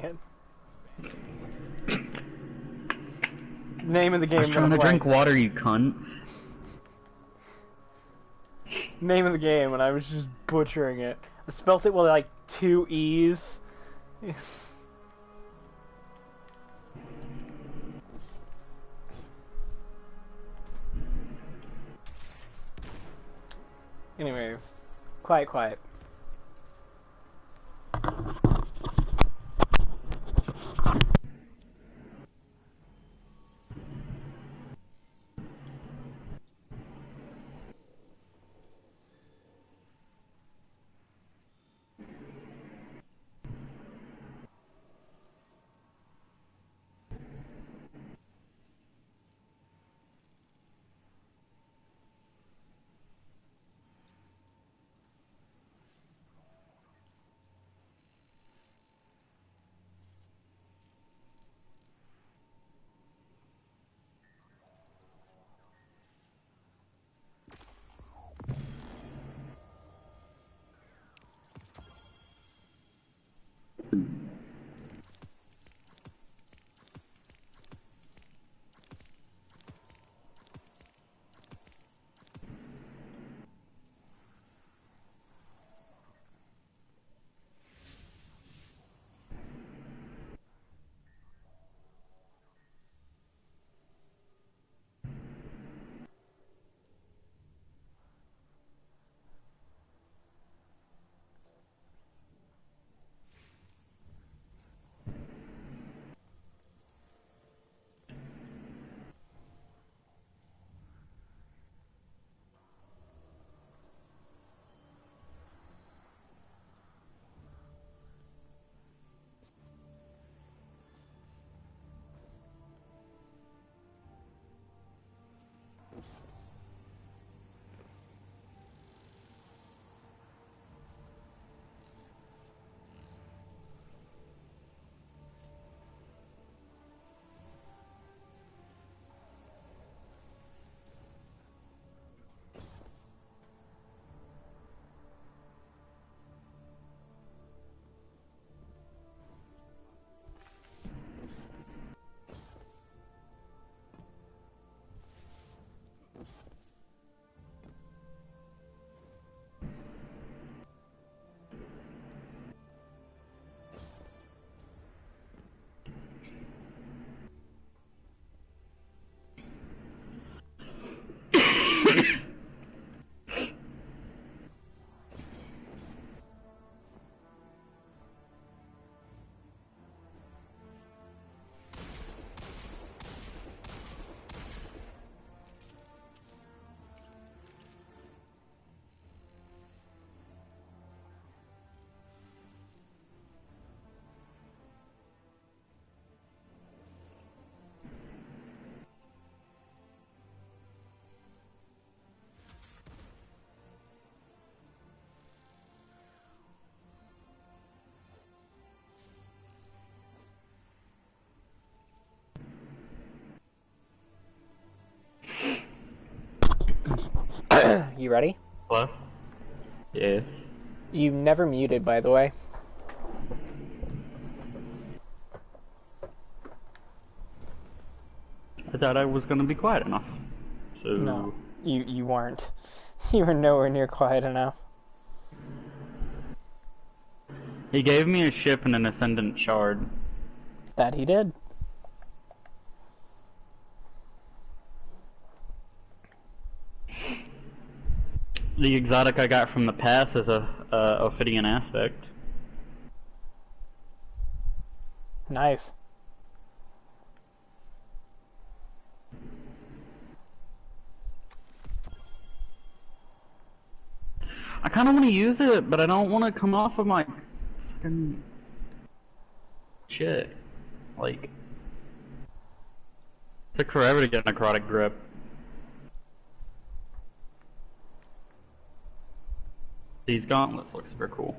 it. Name of the game I was I'm trying gonna to play. drink water, you cunt. Name of the game, and I was just butchering it. I spelt it with like 2 E's. Anyways, quiet, quiet. You ready? Hello? Yeah. You never muted, by the way. I thought I was gonna be quiet enough. So... No, you weren't. You were nowhere near quiet enough. He gave me a ship and an Ascendant Shard. That he did. The exotic I got from the pass is a Ophidian Aspect. Nice. I kind of want to use it, but I don't want to come off of my fucking shit. Like, took forever to get Necrotic Grip. These gauntlets look super cool.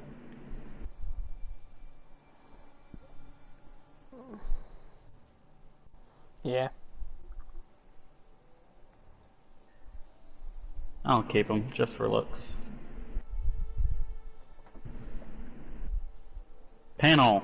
Yeah. I'll keep them just for looks. Panel.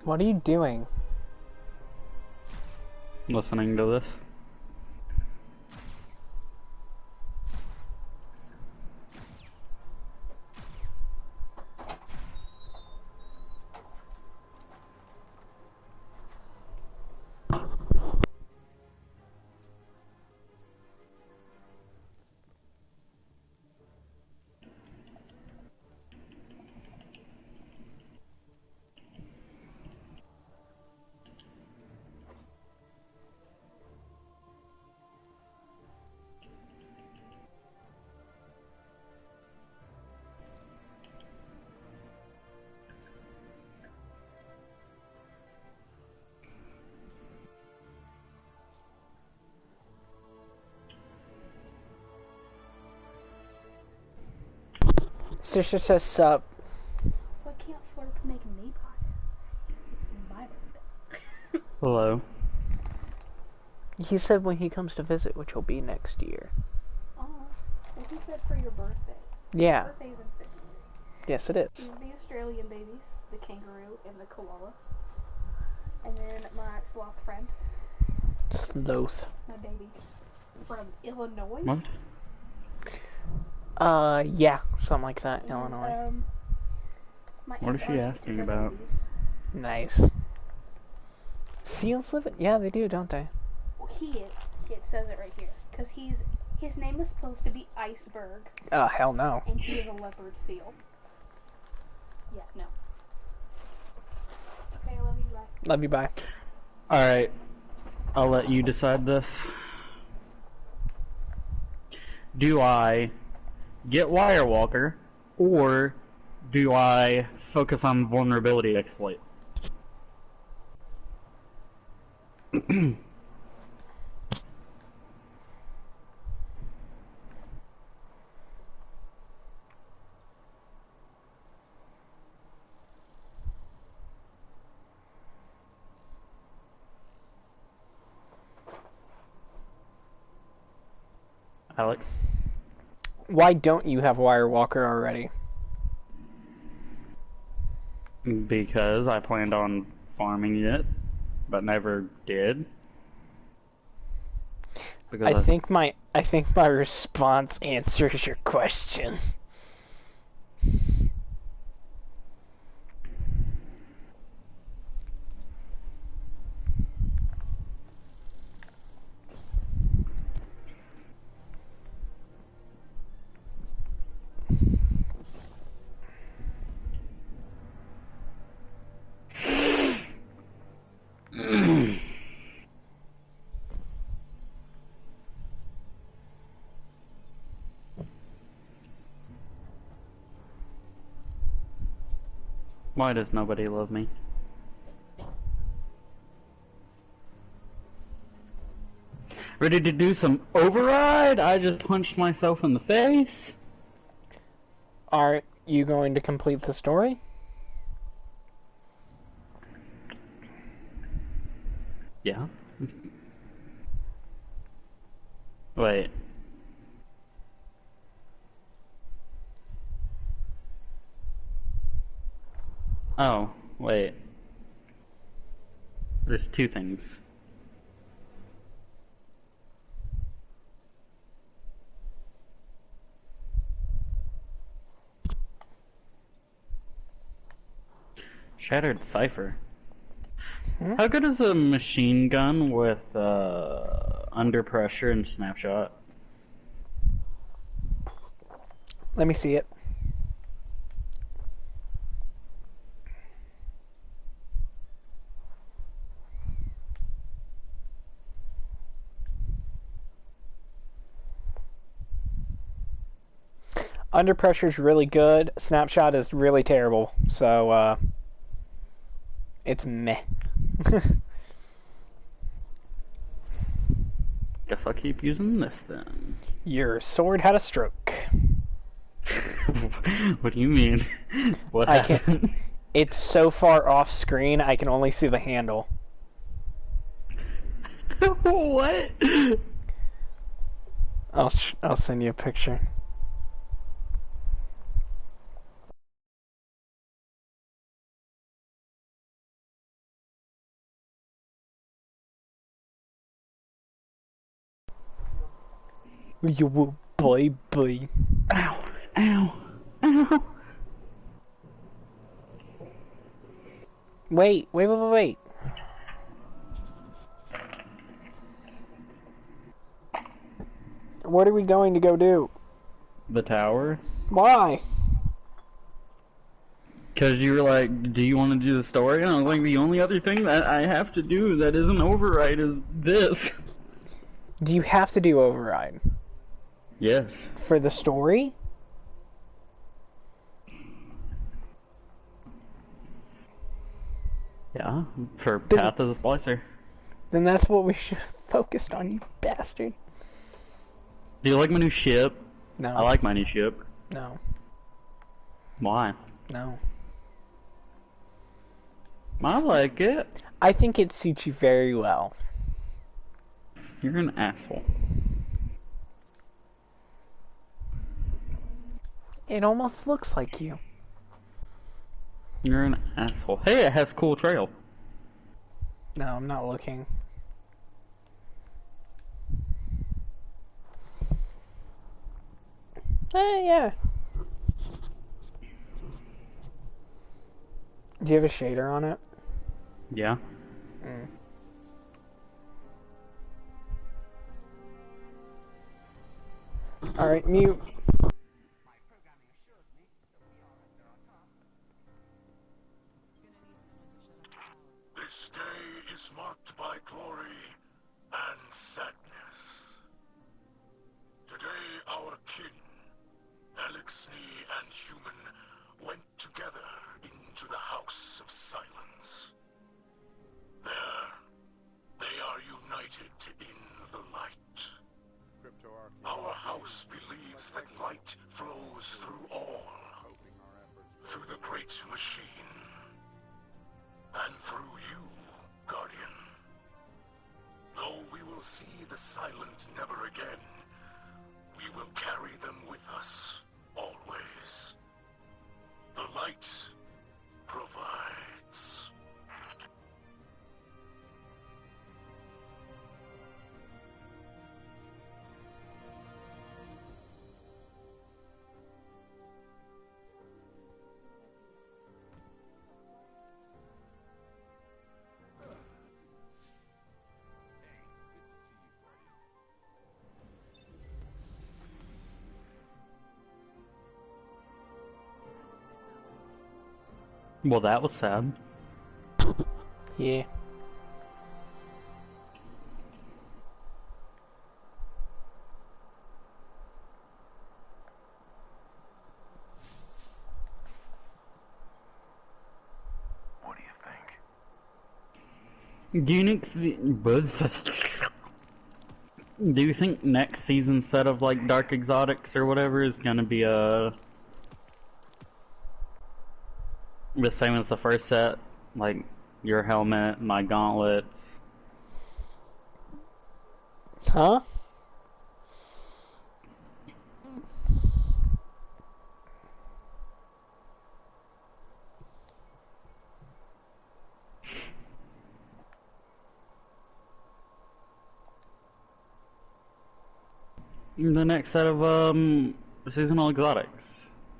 What are you doing? Listening to this. Sister says sup. Why can't Flurp make me pot? It's my birthday. Hello. He said when he comes to visit, which will be next year. Oh, well, he said for your birthday. Yeah. Your birthday's in February. Yes, it is. These are the Australian babies, the kangaroo and the koala. And then my sloth friend, Sloth. my baby from Illinois. What? Yeah, something like that, And, Illinois. My What is she Antarctica asking about? babies. Nice. Seals live it? Yeah, they do, don't they? Well, he is. It says it right here. Because his name is supposed to be Iceberg, Oh, hell no. and he is a leopard seal. Yeah, no. Okay, I love you, bye. Love you, bye. Alright. I'll let you decide this. Do I get Wirewalker, or do I focus on vulnerability exploit? Alex? Why don't you have Wirewalker already? Because I planned on farming it, but never did. Because I think my response answers your question. Why does nobody love me? Ready to do some override? I just punched myself in the face. Are you going to complete the story? Yeah. Wait. Oh, wait. There's two things. Shattered Cipher. Hmm? How good is a machine gun with under pressure and snapshot? Let me see it. Under pressure is really good. Snapshot is really terrible. So, it's meh. Guess I'll keep using this then. Your sword had a stroke. What do you mean? What I can't- happened? It's so far off screen, I can only see the handle. What? I'll send you a picture. You baby. Ow, ow, ow. Wait. What are we going to go do? The tower? Why? Because you were like, do you want to do the story? And I was like, the only other thing that I have to do that isn't override is this. Do you have to do override? Yes. For the story? Yeah, for Path of the Splicer. Then that's what we should have focused on, you bastard. Do you like my new ship? No. I like my new ship. No. Why? No. I like it. I think it suits you very well. You're an asshole. It almost looks like you. You're an asshole. Hey, it has cool trail. No, I'm not looking. Yeah. Do you have a shader on it? Yeah. Mm. Alright, mute. This day is marked by glory and sadness. Today our kin, Elixni and Human, went together into the House of Silence. There, they are united in the light. Our house believes that light flows through all, through the great machine, and through you, Guardian. Though we will see the Silent never again, we will carry them with us, always. The light provides. Well, that was sad. Yeah. What do you think? Do you think next season's set of like Dark Exotics or whatever is gonna be the same as the first set? Like your helmet, my gauntlets. Huh? The next set of seasonal exotics,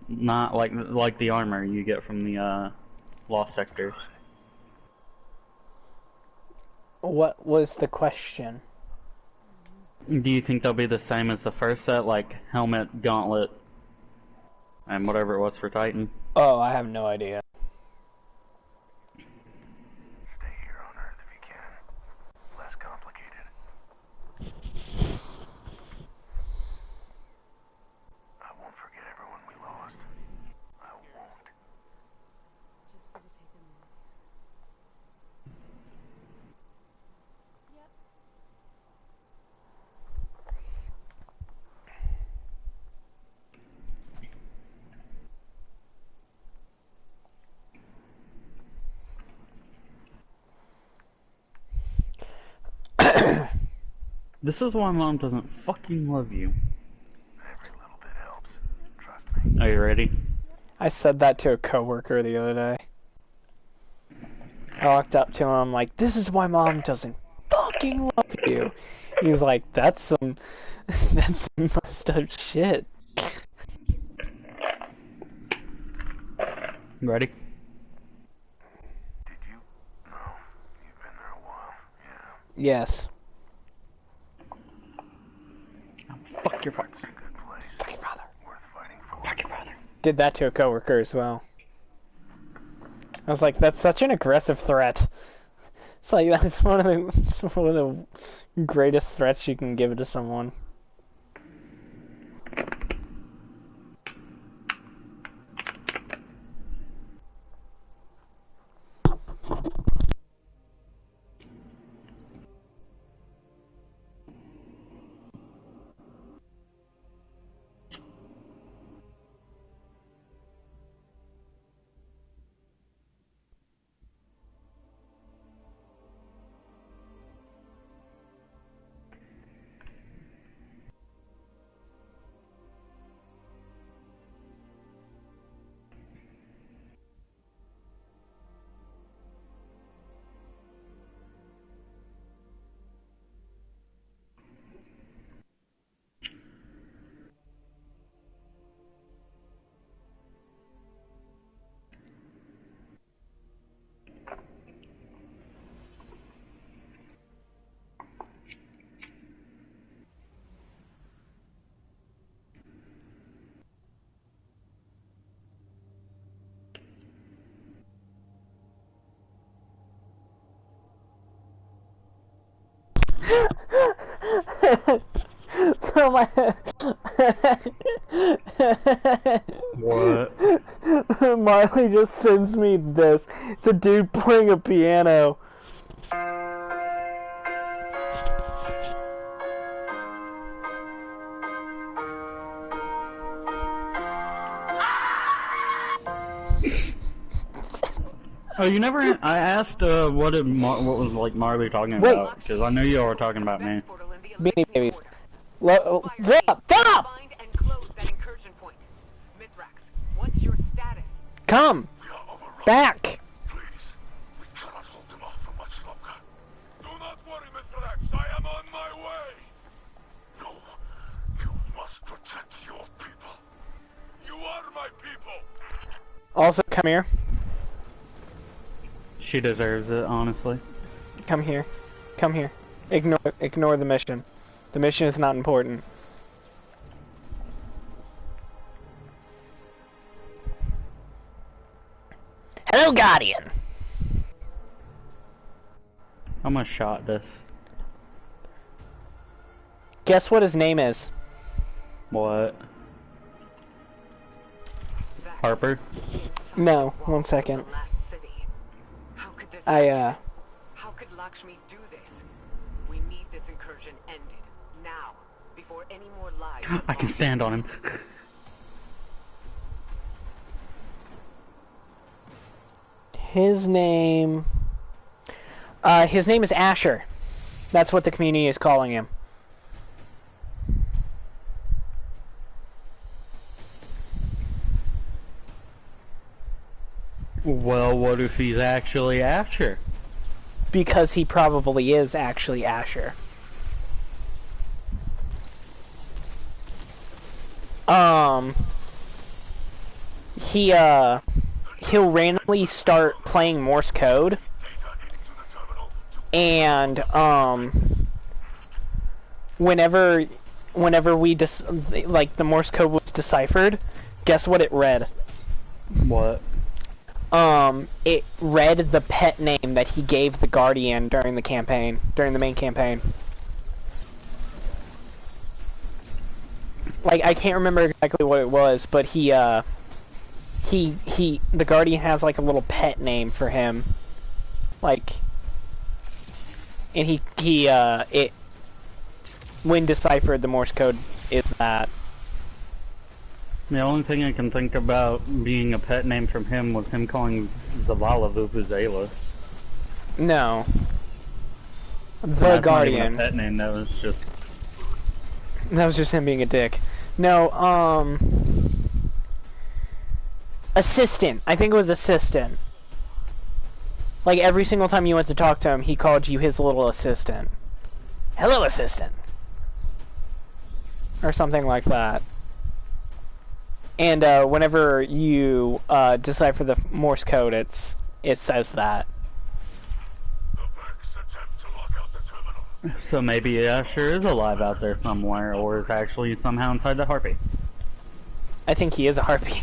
not like the armor you get from the Lost Sectors. What was the question? Do you think they'll be the same as the first set, like helmet, gauntlet, and whatever it was for Titan? Oh, I have no idea. Stay here on Earth if you can. Less complicated. I won't forget everyone we lost. I won't. Just gonna take a minute. Yep. This is why Mom doesn't fucking love you. Every little bit helps. Trust me. Are you ready? I said that to a coworker the other day. I walked up to him like, this is why Mom doesn't fucking love you. He was like, that's some that's some messed up shit. Ready? Did you? No. You've been there a while. Yeah. Yes. Fuck your father. It's a good place. Fuck your father. Worth fighting for. Fuck your father. Did that to a coworker as well. I was like, that's such an aggressive threat. It's like that's it's one of the greatest threats you can give to someone. So my What? Marley just sends me this. It's a dude playing a piano. Oh, you never. I asked what was like Marley talking Wait. about, because I knew you were talking about me. Beanie Babies. Stop! Find and close that incursion point. Mithrax, what's your status? Come We are overrun. back. Please. We cannot hold them off for much longer. Do not worry, Mithrax. I am on my way. No. You must protect your people. You are my people. Also, come here. She deserves it, honestly. Come here. Come here. Ignore the mission. The mission is not important. Hello, Guardian. I'm gonna shot this. Guess what his name is? What? Vax, Harper? inside No, the one walls second. of the last city. How could this I, happen? How could Lakshmi do this? We need this incursion ended. Now. Before any more lives are I can lost. stand on him. His name is Asher. That's what the community is calling him. Well, what if he's actually Asher? Because he probably is actually Asher. He'll randomly start playing Morse code, and whenever we like the Morse code was deciphered, guess what it read? What? It read the pet name that he gave the Guardian during the campaign, during the main campaign. Like, I can't remember exactly what it was, but the Guardian has like a little pet name for him. Like, and it, when deciphered, the Morse code is that. The only thing I can think about being a pet name from him was him calling Zavala Vuvuzela. No. The That's Guardian. Not even a pet name, that was just... That was just him being a dick. No, assistant. I think it was assistant. Like, every single time you went to talk to him, he called you his little assistant. hello, assistant. Or something like that. And whenever you decipher the Morse code, it says that. The Vex attempt to lock out the terminal. So maybe Asher is alive out there somewhere, or is actually somehow inside the Harpy. I think he is a harpy.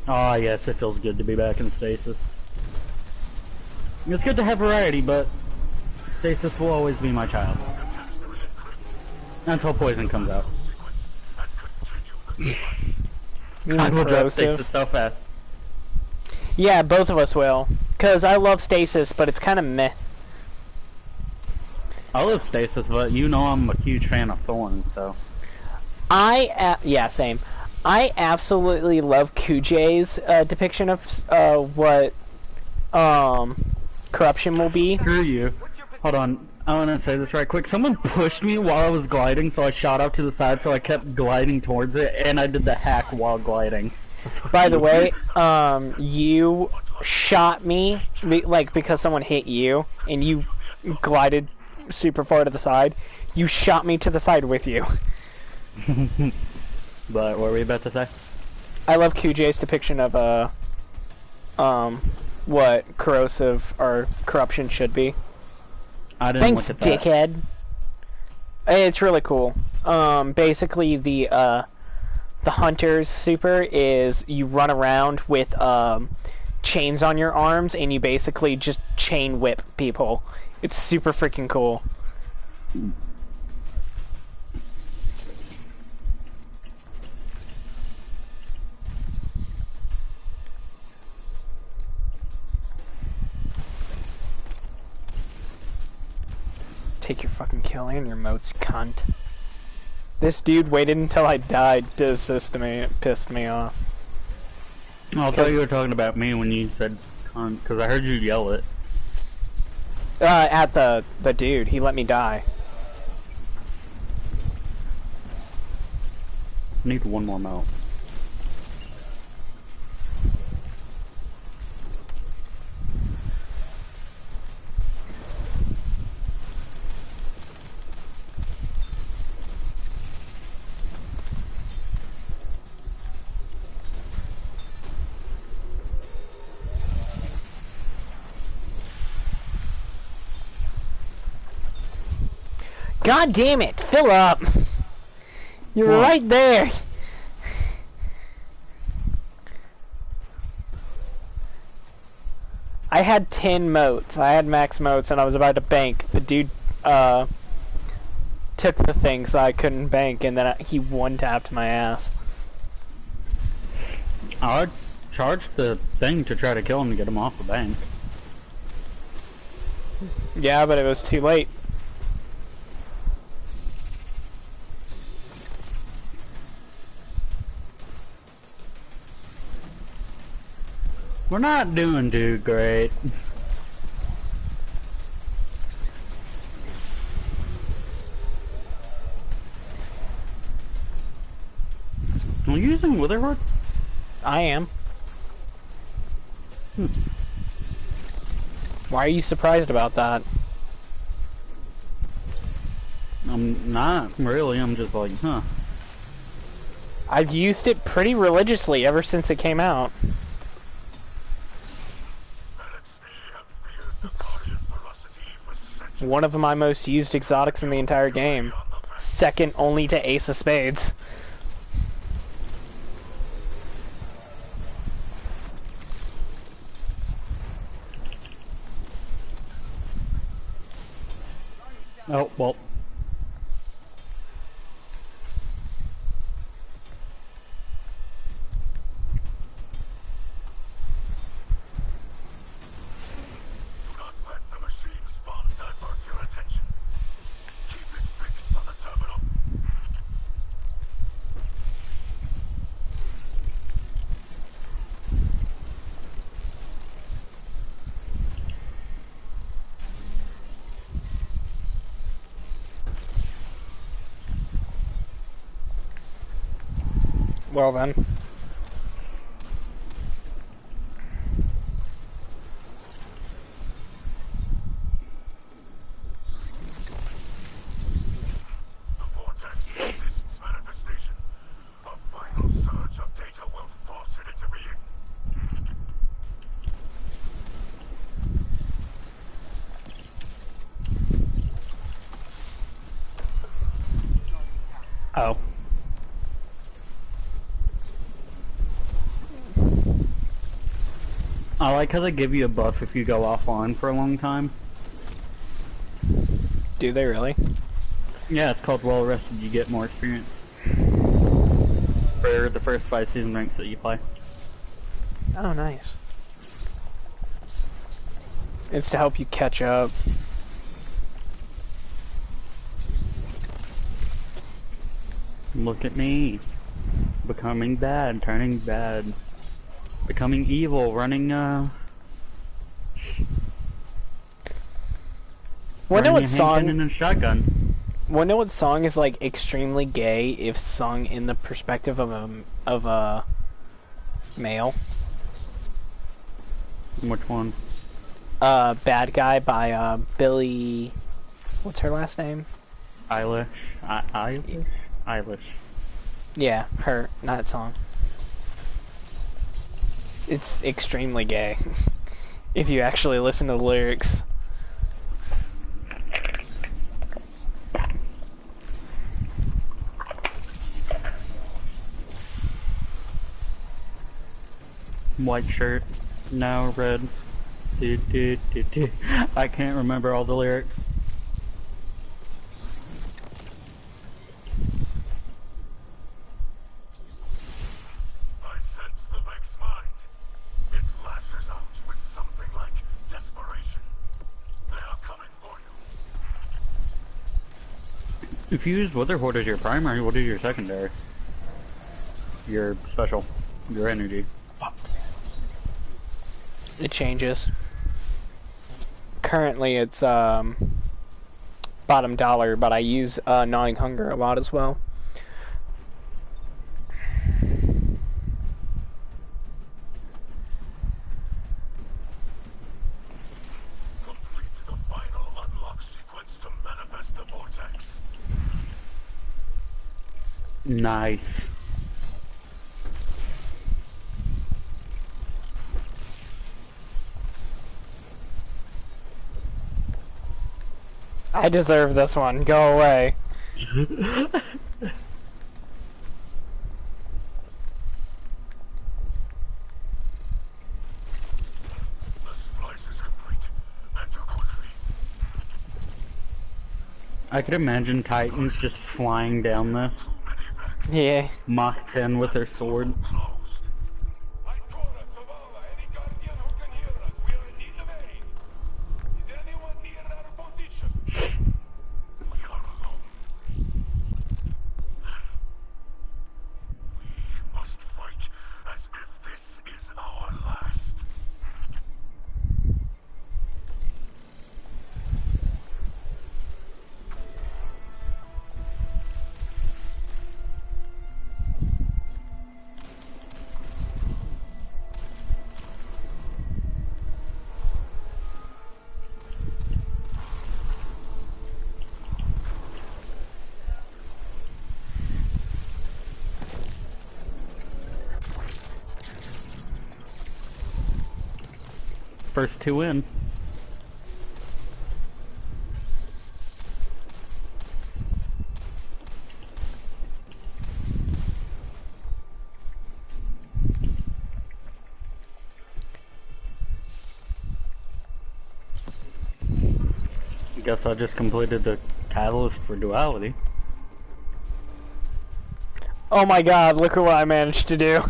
Ah, yes, it feels good to be back in stasis. It's good to have variety, but stasis will always be my child. Attempts to re-encrypt Until poison comes out. sequence and continue the sequence. You I mean will drop corrosive? stasis so fast. Yeah, both of us will. Because I love stasis, but it's kind of meh. I love stasis, but you know I'm a huge fan of Thorn, so. Yeah, same. I absolutely love Kujay's depiction of what corruption will be. Screw you. Hold on. I want to say this right quick. Someone pushed me while I was gliding, so I shot out to the side, so I kept gliding towards it, and I did the hack while gliding. By the way, you shot me because someone hit you, and you glided super far to the side. You shot me to the side with you. But what were we about to say? I love QJ's depiction of what corrosive or corruption should be. I didn't Thanks, look at that. dickhead. It's really cool. Basically the hunter's super is you run around with chains on your arms and you basically just chain whip people. It's super freaking cool. Take your fucking kill and your moats, cunt. This dude waited until I died to assist me. It pissed me off. I thought you were talking about me when you said cunt, because I heard you yell it. At the dude. He let me die. I need one more mount. God damn it! Fill up! You're What? right there! I had 10 moats. I had max moats and I was about to bank. The dude, took the thing so I couldn't bank and then he one-tapped my ass. I charged the thing to try to kill him to get him off the bank. Yeah, but it was too late. We're not doing too great. Are you using Witherhoard? I am. Why are you surprised about that? I'm not really, I'm just like, huh. I've used it pretty religiously ever since it came out. One of my most used exotics in the entire game. Second only to Ace of Spades. Oh, well. Do not let the machine spawn divert your attention. Keep it fixed on the terminal. Well then. I like how they give you a buff if you go offline for a long time. Do they really? Yeah, it's called Well Rested. You get more experience for the first 5 season ranks that you play. Oh, nice. It's to help you catch up. Look at me. Becoming bad, turning bad. Becoming evil, running Wonder running what a song? handgun and a shotgun. Wonder what song is like extremely gay if sung in the perspective of a male? Which one? Bad Guy by Billie. What's her last name? Eilish. Eilish? Eilish. Yeah, her. That song. It's extremely gay. If you actually listen to the lyrics. White shirt, now red. I can't remember all the lyrics. I sense the Vex mind. It lashes out with something like desperation. They are coming for you. If you use Witherhoard as your primary, what is your secondary? Your special. Your energy. It changes. Currently it's bottom dollar, but I use Gnawing Hunger a lot as well. Complete the final unlock sequence to manifest the vortex. Nice. I deserve this one. Go away. The splice is complete. Enter quickly. I could imagine Titans just flying down this. Many Vex Yeah. Mach 10 with their sword. closed. I Taurus of Allah, any guardian who can hear us, we are in need of aid. Is anyone near our position? We are alone. Then we must fight as if this is our last. First 2 in. Guess I just completed the catalyst for duality. Oh my god, look at what I managed to do.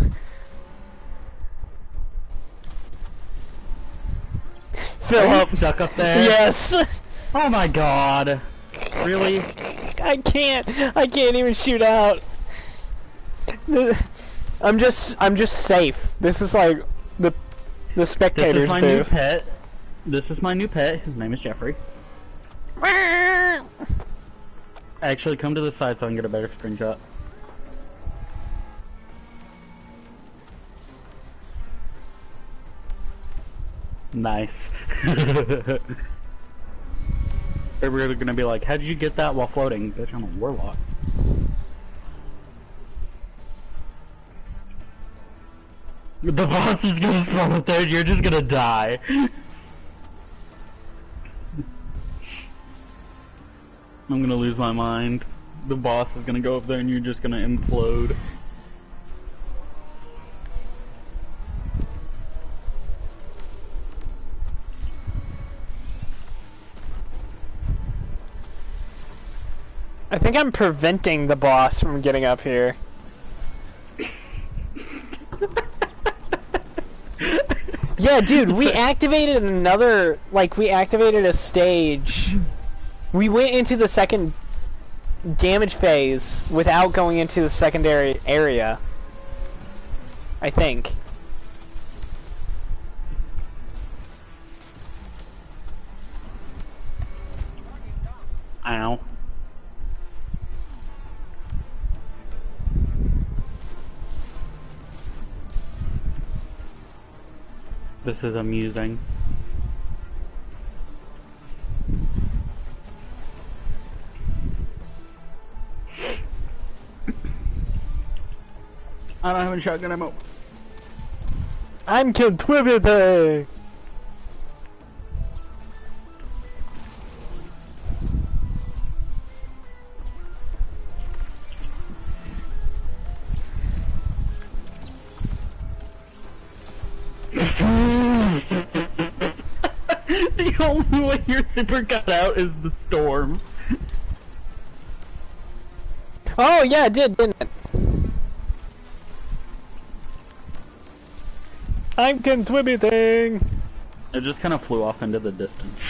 Are you Philip. stuck up there? Yes. Oh my god. Really? I can't even shoot out. I'm just safe. This is like the This is spectators my new booth. pet. This is my new pet. His name is Jeffrey. Actually, come to the side so I can get a better screenshot. Nice. They're really gonna be like, how did you get that while floating? Bitch, I'm a warlock. The boss is gonna spawn up there and you're just gonna die. I'm gonna lose my mind. The boss is gonna go up there and you're just gonna implode. I think I'm preventing the boss from getting up here. Yeah, dude, we activated another, like, we activated a stage. We went into the second damage phase without going into the secondary area. I think. Ow. This is amusing. I don't have any shotgun ammo. I'm contributing! The only way your super got out is the storm. Oh, yeah, it did, didn't it? I'm contributing! It just kind of flew off into the distance.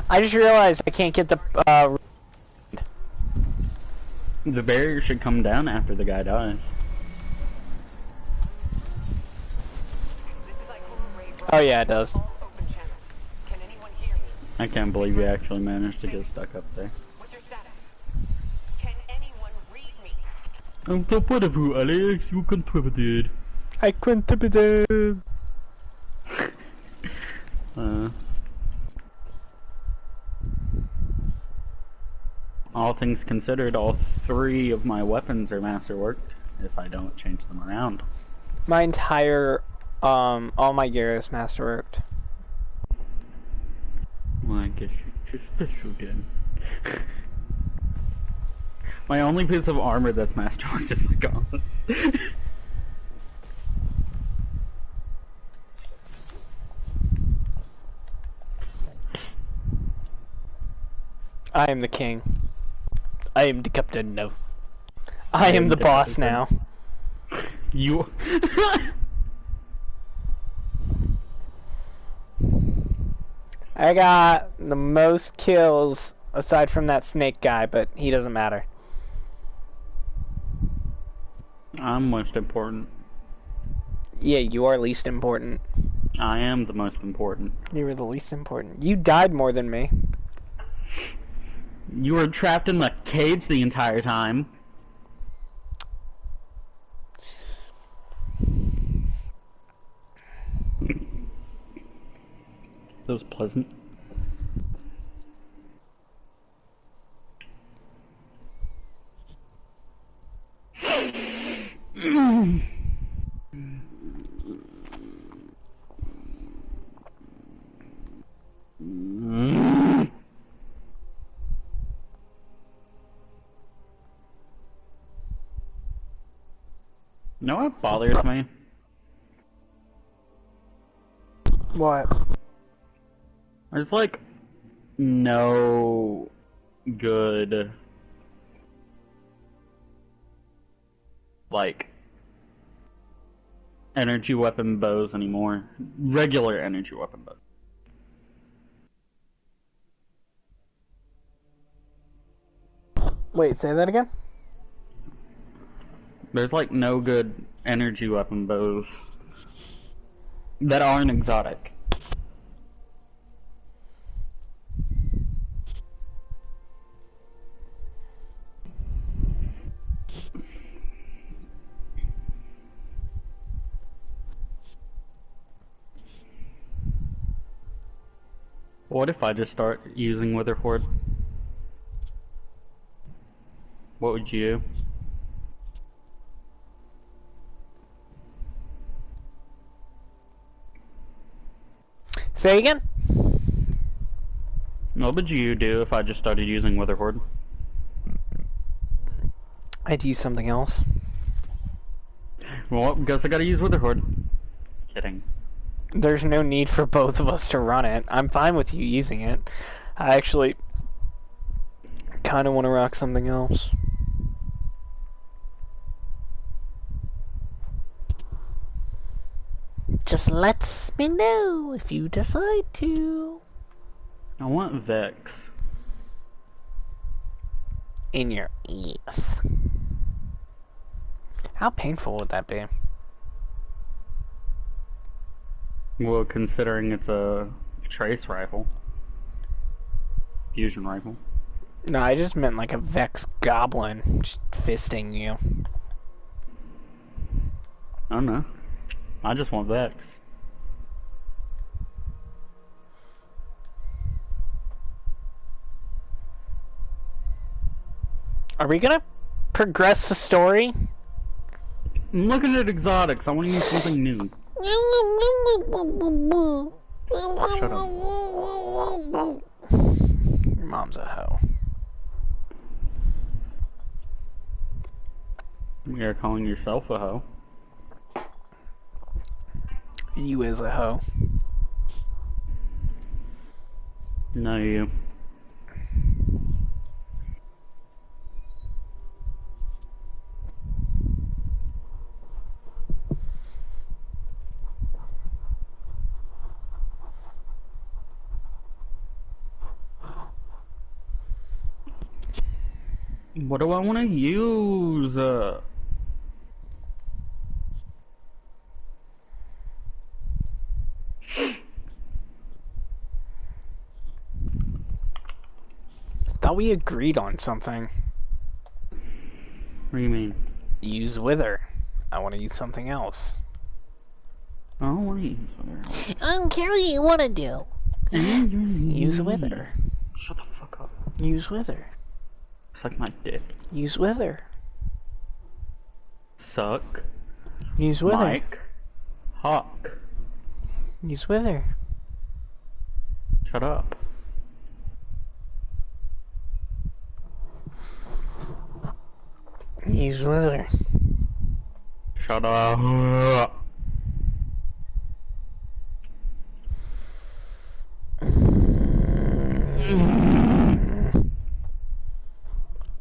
I just realized I can't get the, The barrier should come down after the guy dies. This is Ikora Raid Oh, yeah, it does. all open channels. Can anyone hear me? I can't believe you actually managed to get stuck up there. What's your status? Can anyone read me? I'm so proud of you, Alex. You contributed. I contributed! All things considered, all 3 of my weapons are masterworked if I don't change them around. My entire, all my gear is masterworked. Well, I guess you're special then. My only piece of armor that's masterworked is my gauntlets. I am the king. I am the captain now. I am the boss now. You. I got the most kills aside from that snake guy, but he doesn't matter. I'm most important. Yeah, you are least important. I am the most important. You were the least important. You died more than me. You were trapped in the cage the entire time. That was pleasant. You know what bothers me? What? There's like no good like energy weapon bows anymore. Regular energy weapon bows. Wait, say that again? There's like no good energy weapon bows that aren't exotic. What if I just start using Witherhoard? What would you do? Say again? What would you do if I just started using Witherhoard? I'd use something else. Well, guess I gotta use Witherhoard. Kidding. There's no need for both of us to run it. I'm fine with you using it. I actually kind of want to rock something else. Just lets me know if you decide to. I want Vex. In your ears. How painful would that be? Well, considering it's a trace rifle. Fusion rifle. No, I just meant like a Vex goblin just fisting you. I don't know. I just want Vex. Are we gonna progress the story? I'm looking at exotics. I want to use something new. Shut up. Your mom's a hoe. You're calling yourself a hoe. You is a hoe. No, you. What do I want to use? Thought we agreed on something. What do you mean? Use Wither. I want to use something else. I don't want to use Wither. I don't care what you want to do. Use Wither. Shut the fuck up. Use Wither. Suck my dick. Use Wither. Suck. Use Wither. Mike. Hawk. Use Wither. Shut up. Use Wither. Shut up.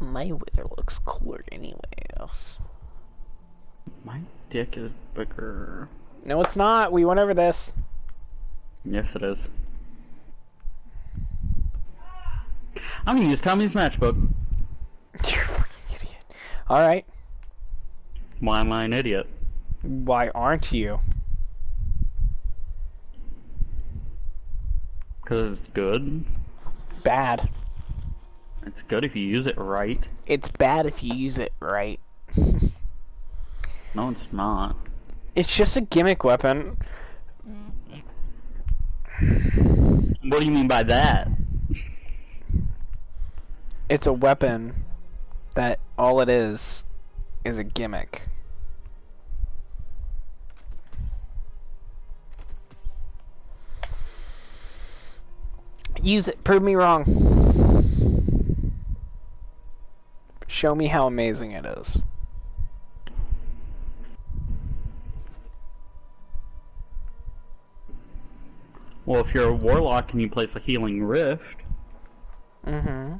My Wither looks cooler anyway else. My dick is bigger. No, it's not. We went over this. Yes, it is. I'm gonna use Tommy's matchbook. You're a fucking idiot. Alright. Why am I an idiot? Why aren't you? Because it's good. Bad. It's good if you use it right. It's bad if you use it right. No, it's not. It's just a gimmick weapon. What do you mean by that? It's a weapon that all it is a gimmick. Use it. Prove me wrong. Show me how amazing it is. Well, if you're a warlock and you place a healing rift, Mm-hmm.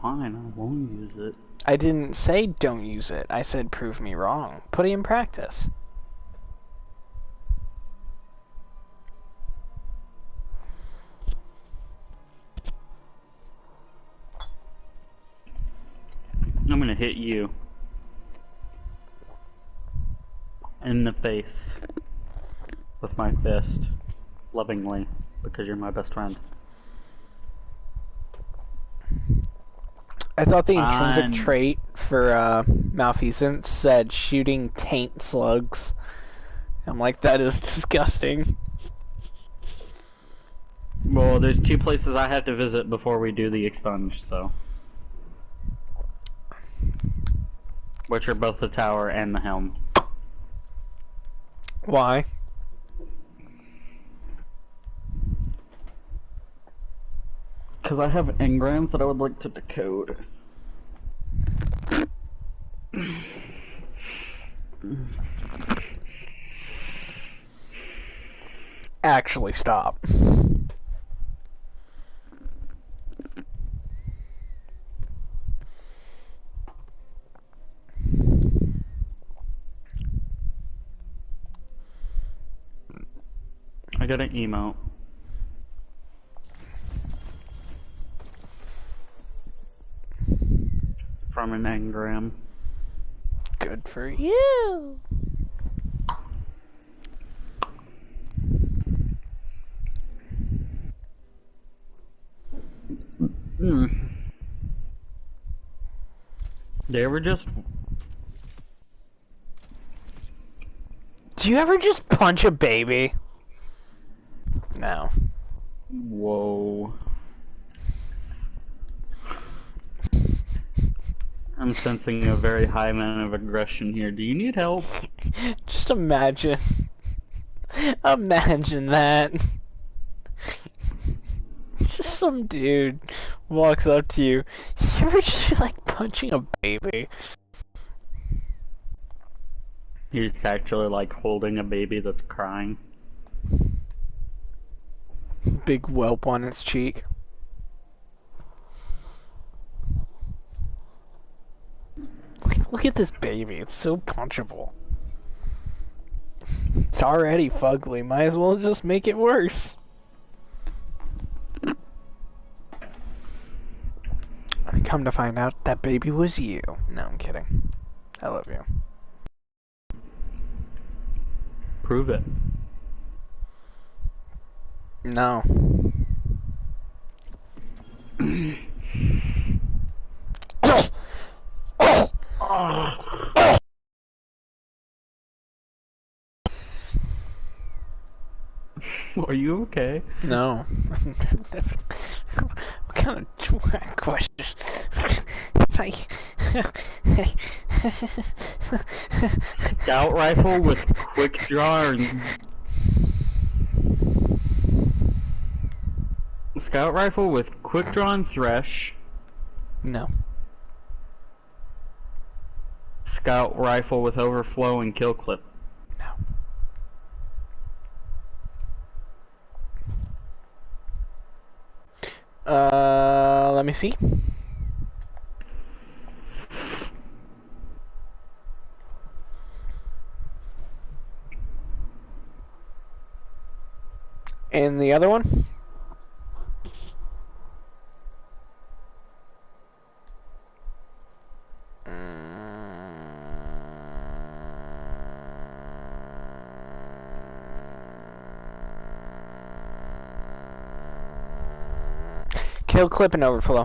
fine, I won't use it. I didn't say don't use it. I said prove me wrong. Put it in practice. I'm gonna hit you in the face with my fist, lovingly, because you're my best friend. I thought the intrinsic I'm- trait for malfeasance said shooting taint slugs. I'm like, that is disgusting. Well, there's two places I have to visit before we do the expunge, so. Which are both the tower and the helm. Why? Because I have engrams that I would like to decode. actually stop. I got an emote. From an engram. Good for you. They were just... Do you ever just punch a baby? No. Whoa. I'm sensing a very high amount of aggression here. Do you need help? Just imagine. Imagine that. Just some dude walks up to you. You ever just feel like punching a baby? He's actually like holding a baby that's crying. Big whelp on its cheek. Look at this baby. It's so punchable. It's already fugly. Might as well just make it worse. Come to find out, that baby was you. No, I'm kidding. I love you. Prove it. No. Are you okay? No. What kind of twat question? Scout rifle with quick draw and... Scout rifle with quick draw and thresh. No. Scout rifle with overflow and kill clip. Let me see. And the other one? Kill clip and overflow.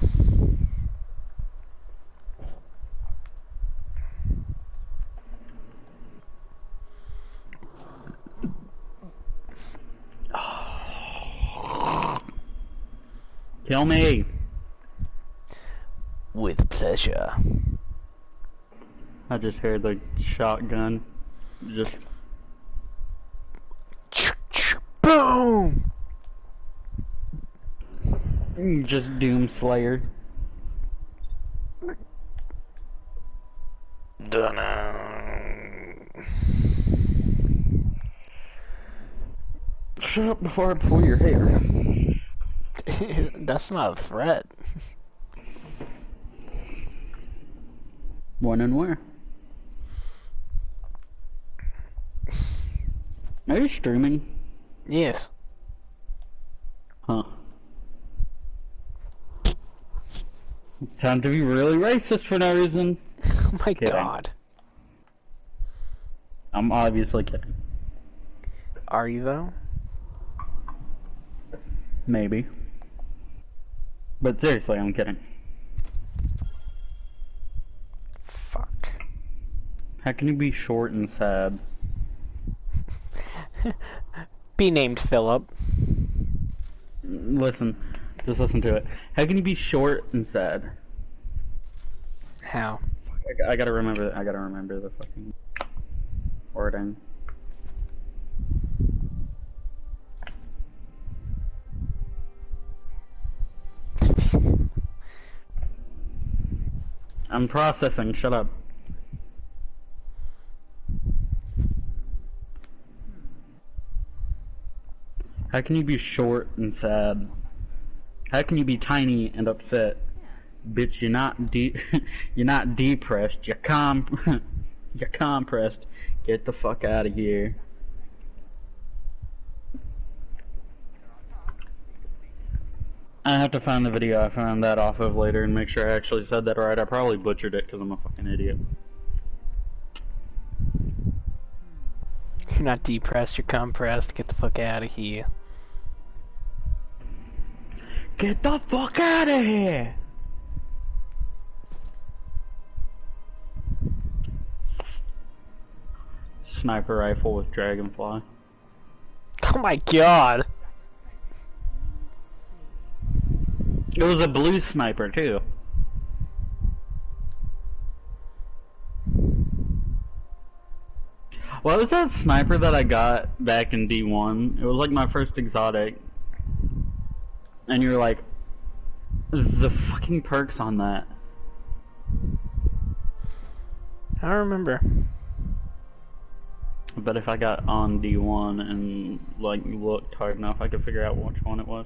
Kill me! With pleasure. I just heard the shotgun. Just... Boom! Just Doom Slayer. Dunno. Shut up before I pull your hair. That's not a threat. When and where? Are you streaming? Yes. Huh. Time to be really racist for no reason. Oh my Kidding. god. I'm obviously kidding. Are you though? Maybe. But seriously, I'm kidding. Fuck. How can you be short and sad? Be named Philip. Listen, just listen to it. How can you be short and sad? How? I gotta remember the fucking wording. I'm processing, shut up. How can you be short and sad? How can you be tiny and upset? Bitch, you're not you're not depressed. You're you're compressed. Get the fuck out of here. I have to find the video I found that off of later and make sure I actually said that right. I probably butchered it because I'm a fucking idiot. You're not depressed, you're compressed. Get the fuck out of here. Get the fuck out of here! Sniper rifle with dragonfly. Oh my god. It was a blue sniper too. What was that sniper that I got back in D1? It was like my first exotic. And you're like, the fucking perks on that. I don't remember. But if I got on D1 and like looked hard enough, I could figure out which one it was.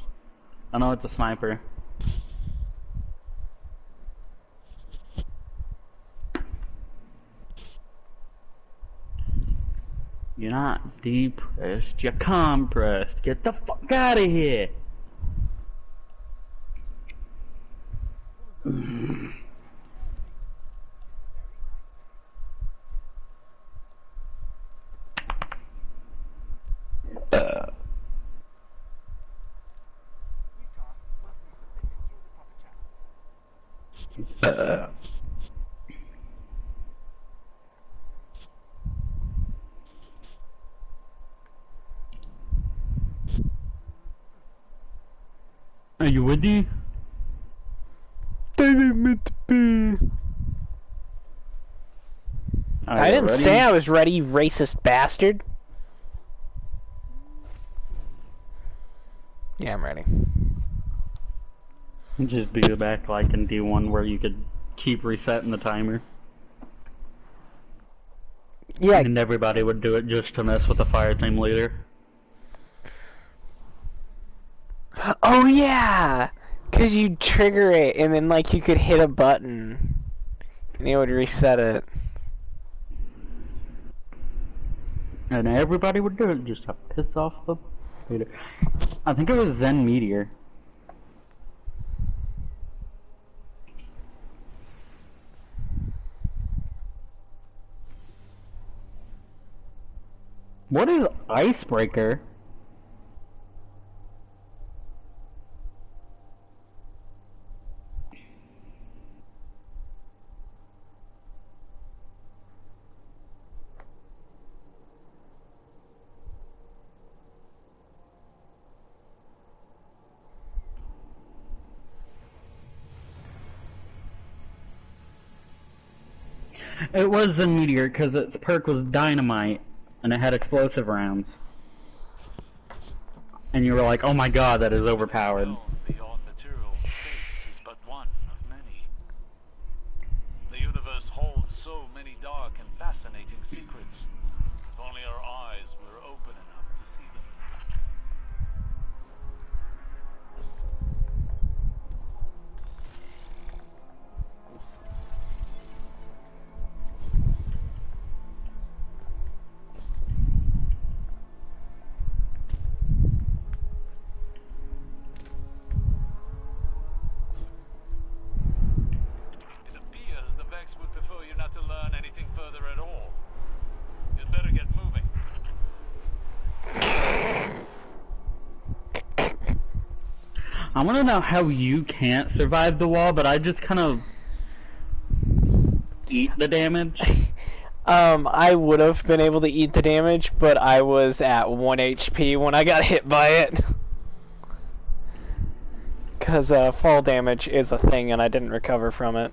I know it's a sniper. You're not depressed, you're compressed. Get the fuck out of here! Are you with me? I didn't say I was ready, you racist bastard. Yeah, I'm ready. Just be back like in D1 where you could keep resetting the timer. Yeah. And everybody would do it just to mess with the fire team leader. Oh yeah! Cause you'd trigger it and then like you could hit a button and it would reset it. And everybody would do it just to piss off the leader. I think it was Zen Meteor. What is Icebreaker? It was Zen Meteor because its perk was Dynamite and it had explosive rounds. And you were like, oh my god, that is overpowered. Beyond material space is but one of many. The universe holds so many dark and fascinating secrets. If only our eyes were open enough to see them. It appears the Vex would prefer you not to learn anything further at all. You'd better get moving. I want to know how you can't survive the wall, but I just kind of eat the damage. I would have been able to eat the damage, but I was at 1 HP when I got hit by it. Cause fall damage is a thing and I didn't recover from it.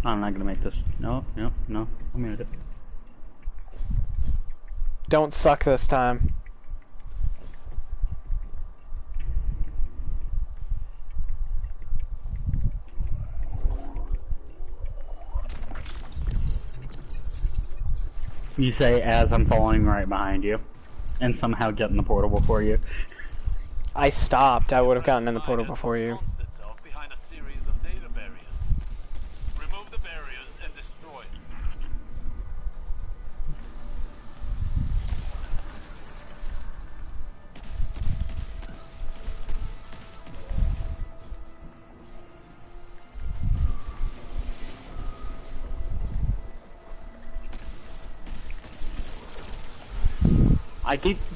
I'm not gonna make this. No, no, no. I'm gonna do it. Don't suck this time. You say as I'm following right behind you, and somehow get in the portal before you. I stopped. I would have gotten in the portal before you. Itself behind a series of data barriers. Remove the barriers and destroy it.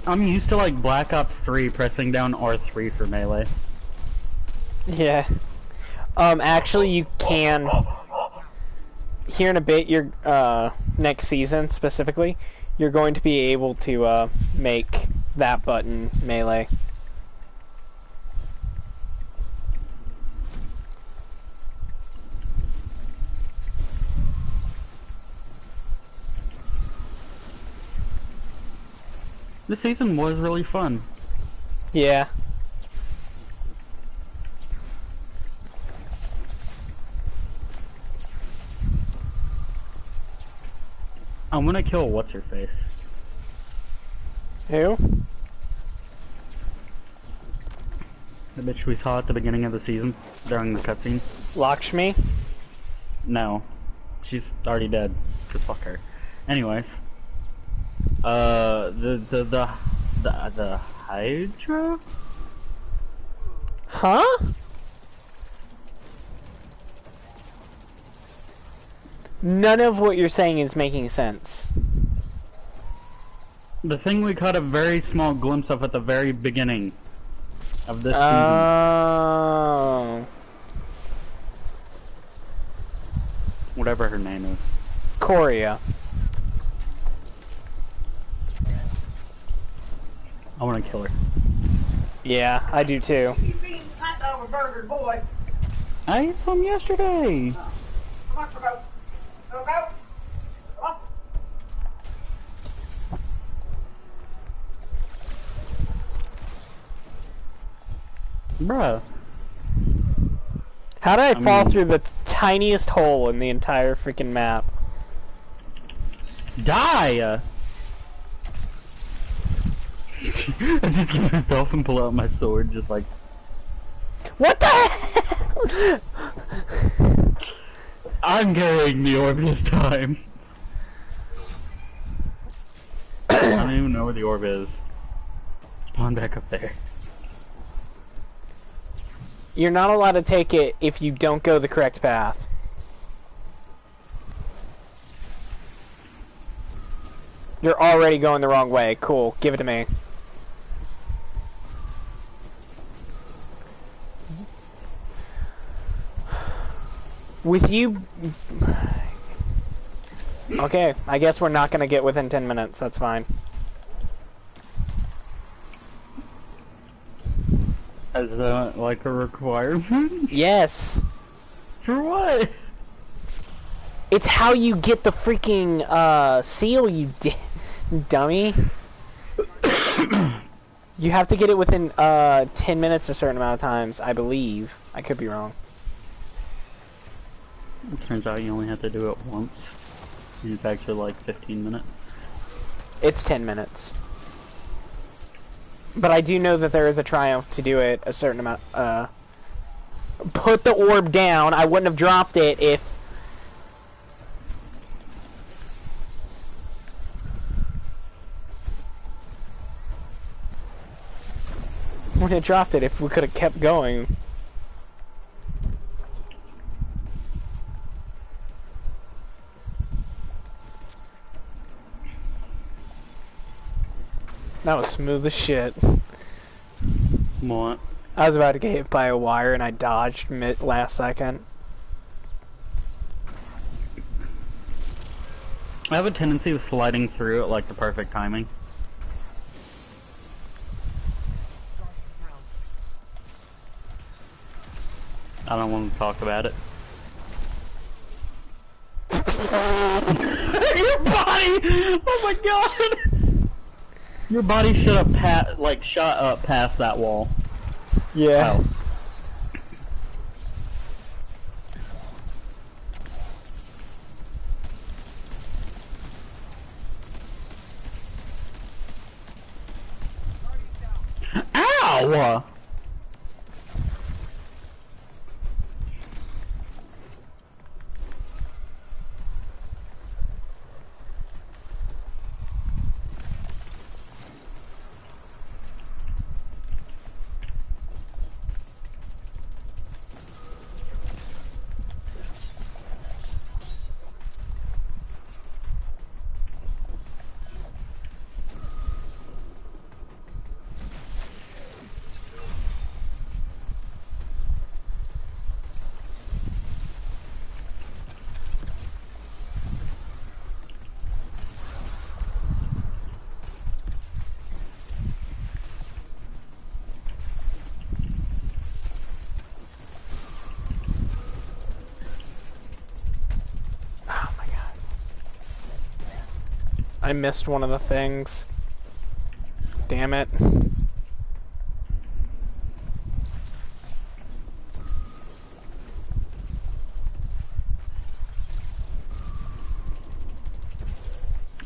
I'm used to like Black Ops 3 pressing down R3 for melee. Yeah. Actually, you can. Here in a bit, your next season specifically, you're going to be able to make that button melee. This season was really fun. Yeah. I'm gonna kill what's her face. Who? The bitch we saw at the beginning of the season during the cutscene. Lakshmi? No, she's already dead. Just fuck her. Anyways, the Hydra. Huh? None of what you're saying is making sense. The thing we caught a very small glimpse of at the very beginning of this season. Oh. Whatever her name is. Korea. I want to kill her. Yeah, I do too. I ate some yesterday. Bruh. How did I fall mean- through the tiniest hole in the entire freaking map? Die! I just give myself and pull out my sword, just like. What the hell? I'm carrying the orb this time. I don't even know where the orb is. Spawn back up there. You're not allowed to take it if you don't go the correct path. You're already going the wrong way. Cool. Give it to me. With you... Okay, I guess we're not gonna get within 10 minutes. That's fine. Is that like a requirement? Yes! For what? It's how you get the freaking, seal, you dummy. You have to get it within, 10 minutes a certain amount of times, I believe. I could be wrong. It turns out you only have to do it once. And it's actually like 15 minutes. It's 10 minutes. But I do know that there is a triumph to do it a certain amount, put the orb down. I wouldn't have dropped it if... Wouldn't have dropped it if we could have kept going. That was smooth as shit. What? I was about to get hit by a wire and I dodged mid last second. I have a tendency of sliding through at like the perfect timing. I don't want to talk about it. Your body! Oh my god! Your body should have shot up past that wall. Yeah. Oh. Ow! Oh my god. I missed one of the things. Damn it.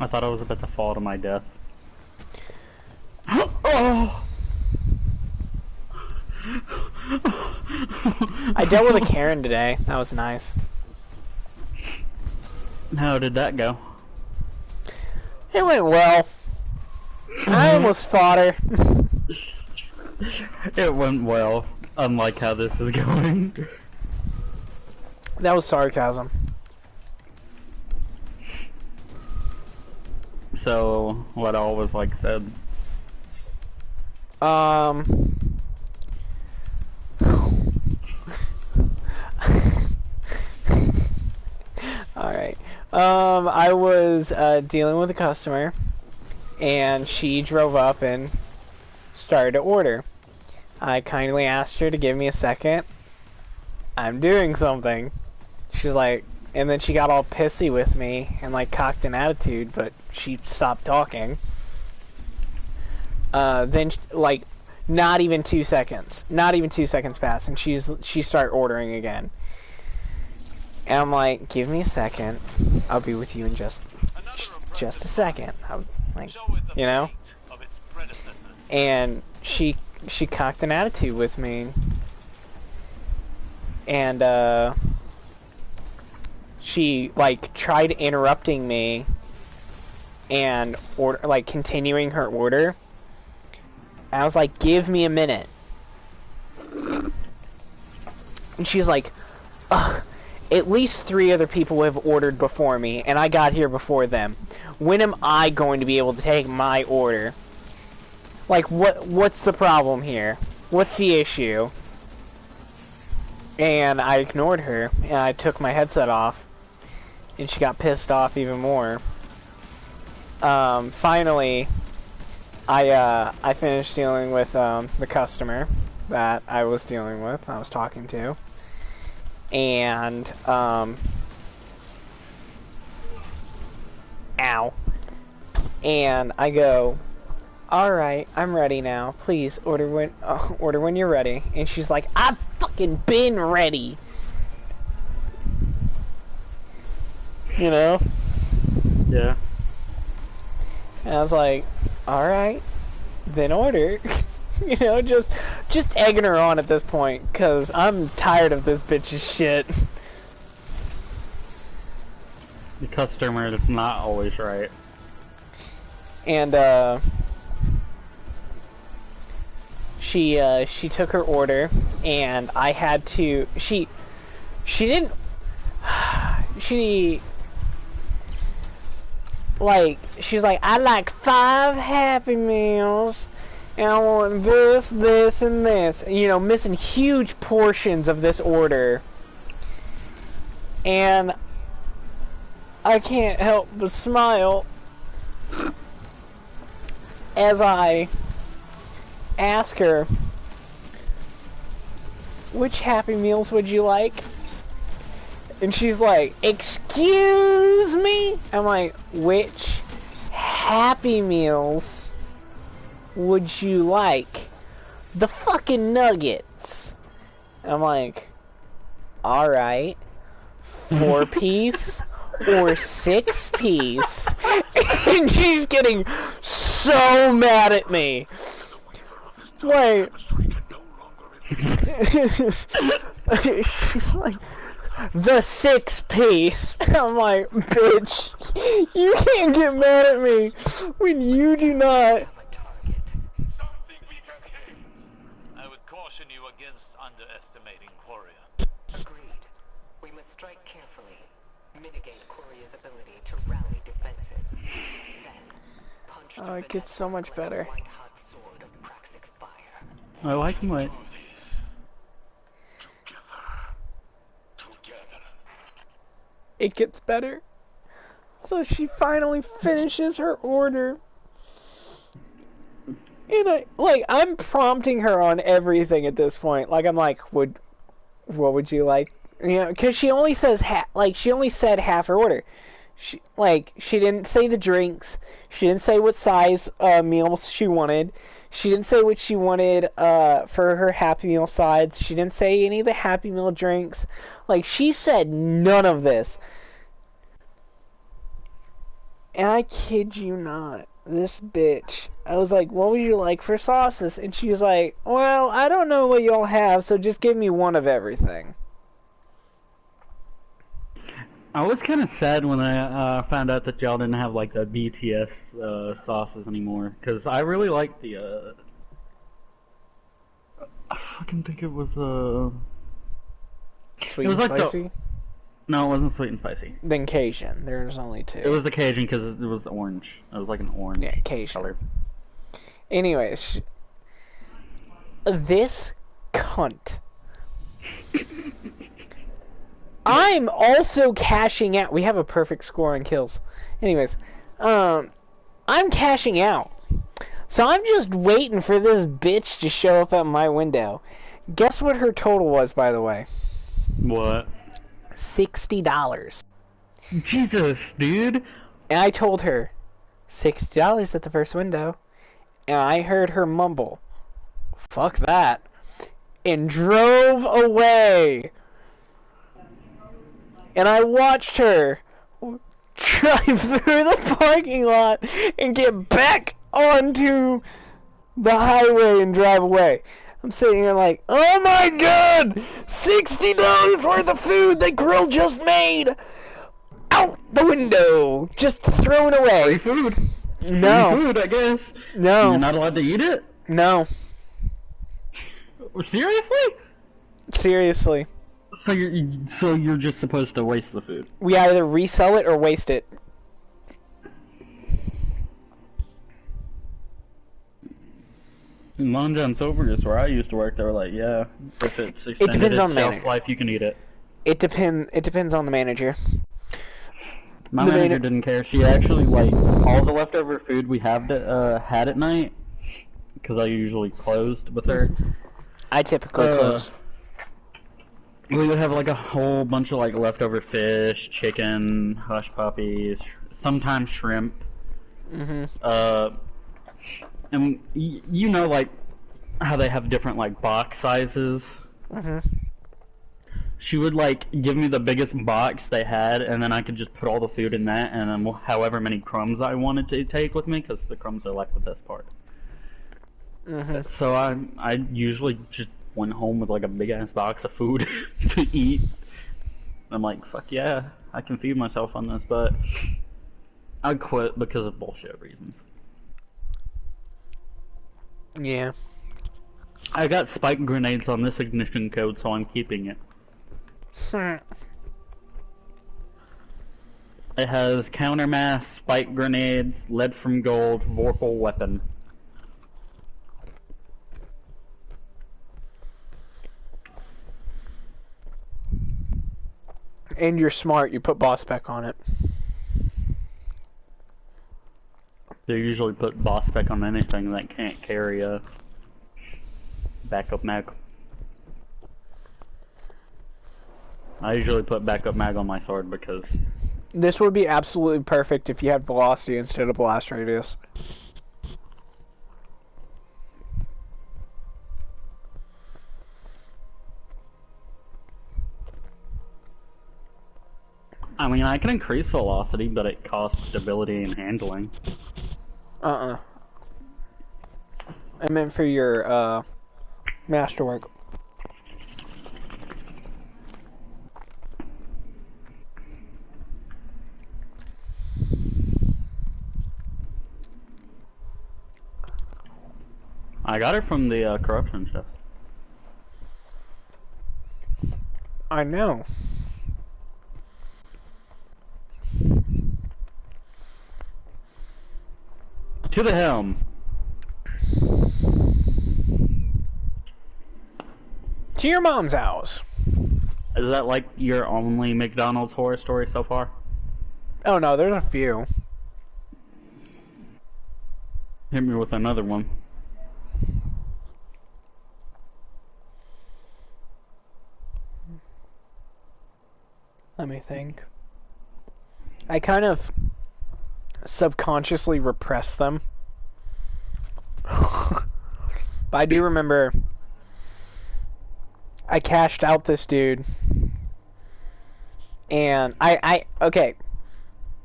I thought I was about to fall to my death. Oh! I dealt with a Karen today. That was nice. How did that go? It went well. I almost fought her. It went well, unlike how this is going. That was sarcasm. So, what all was like said? Alright. I was dealing with a customer, and she drove up and started to order. I kindly asked her to give me a second. I'm doing something. She's like, and then she got all pissy with me and like cocked an attitude, but she stopped talking. Then like not even 2 seconds passed, and she started ordering again. And I'm like, give me a second. I'll be with you in just a second. Like, you know? And she cocked an attitude with me. And she like tried interrupting me and continuing her order. And I was like, give me a minute. And she's like, ugh. At least 3 other people have ordered before me, and I got here before them. When am I going to be able to take my order? Like, what's the problem here? What's the issue? And I ignored her, and I took my headset off, and she got pissed off even more. Finally, I finished dealing with the customer that I was dealing with, I was talking to. And, ow. And I go, alright, I'm ready now. Please, order when you're ready. And she's like, I've fucking been ready! You know? Yeah. And I was like, alright, then order. You know, just egging her on at this point, because I'm tired of this bitch's shit. The customer is not always right. And, she took her order, and I had to, she's like, I like 5 Happy Meals, and I want this, this, and this. You know, missing huge portions of this order. And I can't help but smile as I ask her, which Happy Meals would you like? And she's like, excuse me? I'm like, which Happy Meals would you like? The fucking nuggets. I'm like, alright, 4-piece or 6-piece? And she's getting so mad at me. Wait. Chemistry can no longer replace. She's like, the 6-piece. I'm like, bitch, you can't get mad at me when you do not. A target. Something we can hit. I would caution you against underestimating Quoria. Agreed. We must strike carefully. Mitigate Quoria's ability to rally defenses. Then, punch Oh, through it the gets so network much like a better. white-hot sword of Praxic fire. I like what. Do this. Together. It gets better. So she finally finishes her order. And I'm prompting her on everything at this point. Like, I'm like, what would you like? You know, because she only says she only said half her order. She didn't say the drinks. She didn't say what size meals she wanted. She didn't say what she wanted for her Happy Meal sides. She didn't say any of the Happy Meal drinks. Like, she said none of this. And I kid you not, this bitch. I was like, what would you like for sauces? And she was like, well, I don't know what y'all have, so just give me one of everything. I was kind of sad when I found out that y'all didn't have like the BTS sauces anymore, because I really liked the. I fucking think it was Sweet It was and like the- spicy? No, it wasn't sweet and spicy. Then Cajun. There's only two. It was the Cajun because it was orange. It was like an orange Yeah, Cajun. color. Anyways, this cunt. I'm also cashing out. We have a perfect score on kills. Anyways, I'm cashing out. So I'm just waiting for this bitch to show up at my window. Guess what her total was, by the way? What? $60. Jesus, dude. And I told her, $60 at the first window. And I heard her mumble, fuck that, and drove away. And I watched her drive through the parking lot and get back onto the highway and drive away. I'm sitting here like, oh my god! $60 worth of food that Grill just made! Out the window! Just thrown Free away. food. No. Free food, I guess. No. You're not allowed to eat it? No. Seriously? Seriously. So you're just supposed to waste the food. We either resell it or waste it. In Long John Silver's, where I used to work, they were like, yeah, if it's extended depends on the shelf manager. life, you can eat it. It depends on the manager. My The manager mana- didn't care. She actually, like, all the leftover food we had at night, because I usually closed with her, I typically close. we would have, like, a whole bunch of, like, leftover fish, chicken, hush puppies, sometimes shrimp. Mm-hmm. And you know, like, how they have different, like, box sizes? Mm-hmm. She would, like, give me the biggest box they had, and then I could just put all the food in that, and then however many crumbs I wanted to take with me, because the crumbs are, like, the best part. Mm-hmm. So I usually just went home with, like, a big-ass box of food to eat. I'm like, fuck yeah, I can feed myself on this, but I quit because of bullshit reasons. Yeah. I got spike grenades on this ignition code, so I'm keeping it. It has countermass, spike grenades, lead from gold, Vorpal weapon. And you're smart. You put boss spec on it. They usually put boss spec on anything that can't carry a backup mag. I usually put backup mag on my sword because This would be absolutely perfect if you had velocity instead of blast radius. I mean I can increase velocity, but it costs stability and handling. I meant for your masterwork. I got it from the corruption chest. I know. To the helm. To your mom's house. Is that like your only McDonald's horror story so far? Oh no, there's a few. Hit me with another one. Let me think. I kind of subconsciously repress them. But I do remember I cashed out this dude. And okay.